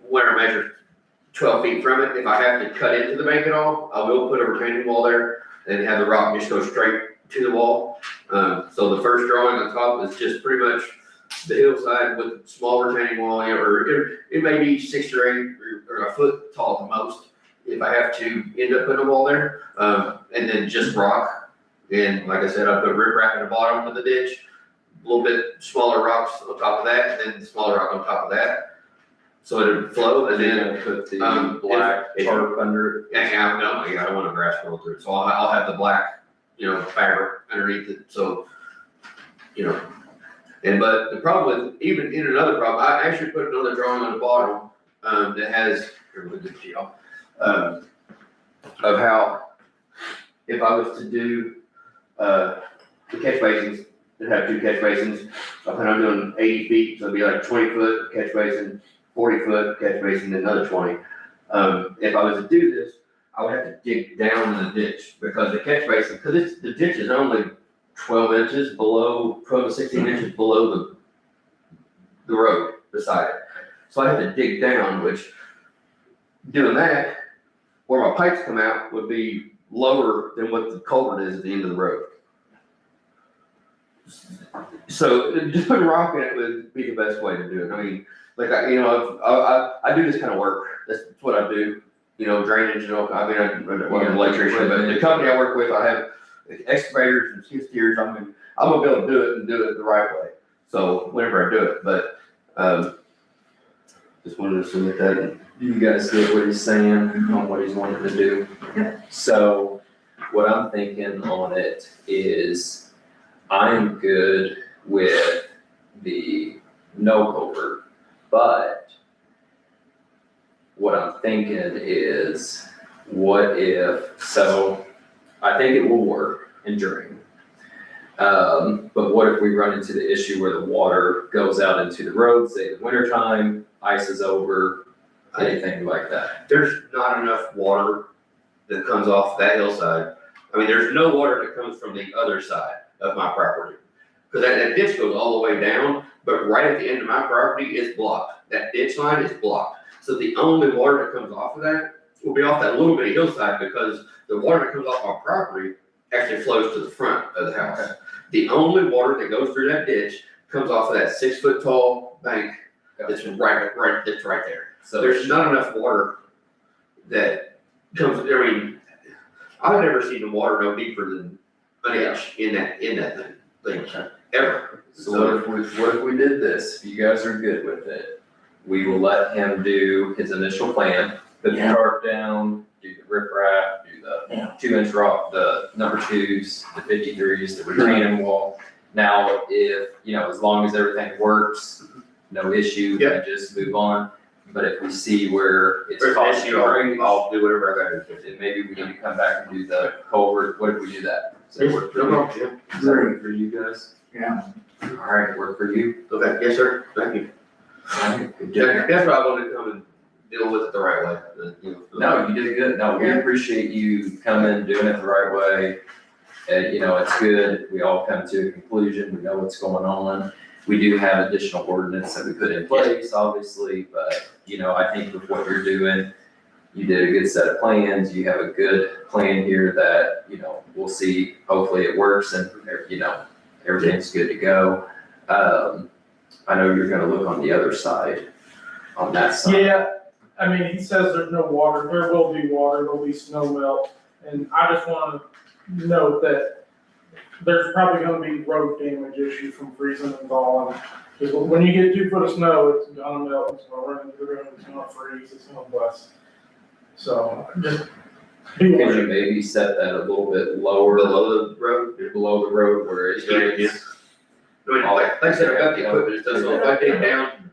When I measure 12 feet from it, if I have to cut into the bank at all, I will put a retaining wall there and have the rock just go straight to the wall. So the first drawing on top is just pretty much the hillside with a small retaining wall, or it may be 6 or 8 or a foot tall at the most, if I have to end up putting a wall there, and then just rock. And like I said, I put riprap in the bottom of the ditch, a little bit smaller rocks on top of that, and then smaller rock on top of that. So it'll flow, and then Put the black black tarp under it. I don't want a grass grow through it, so I'll have the black, fabric underneath it, so, but the problem with, even in another problem, I actually put another drawing on the bottom, that has, here, look at y'all, of how, if I was to do, the catch basins, that have 2 catch basins, I plan on doing 80 feet, so it'd be like 20 foot catch basin, 40 foot catch basin, and another 20. If I was to do this, I would have to dig down in the ditch, because the catch basin, because the ditch is only 12 to 16 inches below the road beside it. So I have to dig down, which, doing that, where my pipes come out would be lower than what the culvert is at the end of the road. So just putting rock in it would be the best way to do it. I mean, like, I do this kind of work. That's what I do, drainage and all. I mean, I'm an electrician, but the company I work with, I have excavators and skid steers. I'm gonna be able to do it and do it the right way. So whenever I do it, but, just wanted to submit that. You guys get what he's saying on what he's wanting to do? Yep. So what I'm thinking on it is I'm good with the no culvert, but what I'm thinking is, what if, so I think it will work and drain. But what if we run into the issue where the water goes out into the road, say the winter time, ice is over, anything like that? There's not enough water that comes off that hillside. I mean, there's no water that comes from the other side of my property. Because that ditch goes all the way down, but right at the end of my property is blocked. That ditch line is blocked. So the only water that comes off of that will be off that little bitty hillside, because the water that comes off my property actually flows to the front of the house. The only water that goes through that ditch comes off of that 6 foot tall bank that's right there. So there's not enough water that comes, I've never seen the water no deeper than an inch in that thing. ever. So what if we did this, if you guys are good with it, we will let him do his initial plan, put the Yeah. tarp down, do the riprap, do the Yeah. 2-inch rock, the number 2s, the 53s, the retaining wall. Now, if, as long as everything works, no issue, Yeah. then just move on. But if we see where it's First costing issue, breaks, I'll do whatever I gotta do. then maybe we need to come back and do the culvert. What if we do that? Does that work for No you? problem, Does that work for you guys? Yeah. All right, work for you? yeah. Okay, yes, sir, thank you. All right, good job. That's why I wanted to come and deal with it the right way, No, you did good. No, we appreciate you coming, doing it the right way. And, it's good. We all come to a conclusion. We know what's going on. We do have additional ordinance that we put in place, obviously, but, I think with what you're doing, you did a good set of plans. You have a good plan here that, we'll see. Hopefully it works and, everything's good to go. I know you're gonna look on the other side, on that side. Yeah, I mean, he says there's no water, there will be water, there'll be snow melt, and I just wanna note that there's probably gonna be road damage issues from freezing and thawing. Cause when you get 2 foot of snow, it's gonna melt, it's gonna run into the road, it's gonna freeze, it's gonna bust. So, just be Can you aware. maybe set that a little bit lower, below the road. below the road where it Yeah, yeah. is? I mean, like I said, I got the equipment, and stuff, so if I take down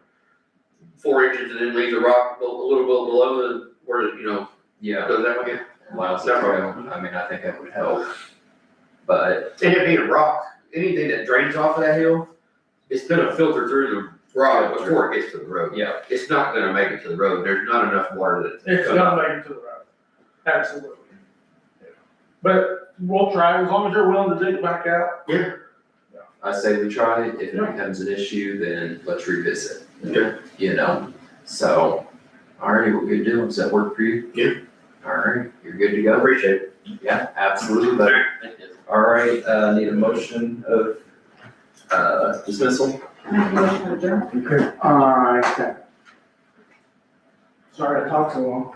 4 inches and then leave the rock a little bit below the, where, Yeah, goes that way. allows the trail. I mean, I think that would help. But, And it being a rock, anything that drains off of that hill, it's gonna filter through the rock before it gets to the road. yeah, It's not gonna make it to the road, there's not enough water that. It's gonna make it to the road, absolutely. But we'll try, as long as you're willing to dig it back out. Yeah. I say we try it. If it Yeah. becomes an issue, then let's revisit. Okay. So, alrighty, well, good deal. Does that work for you? Yeah. Alright, you're good to I go? appreciate it. Yeah, absolutely. Alright, need a motion of, dismissal? Make a motion to adjourn. Okay. Sorry I talked so long.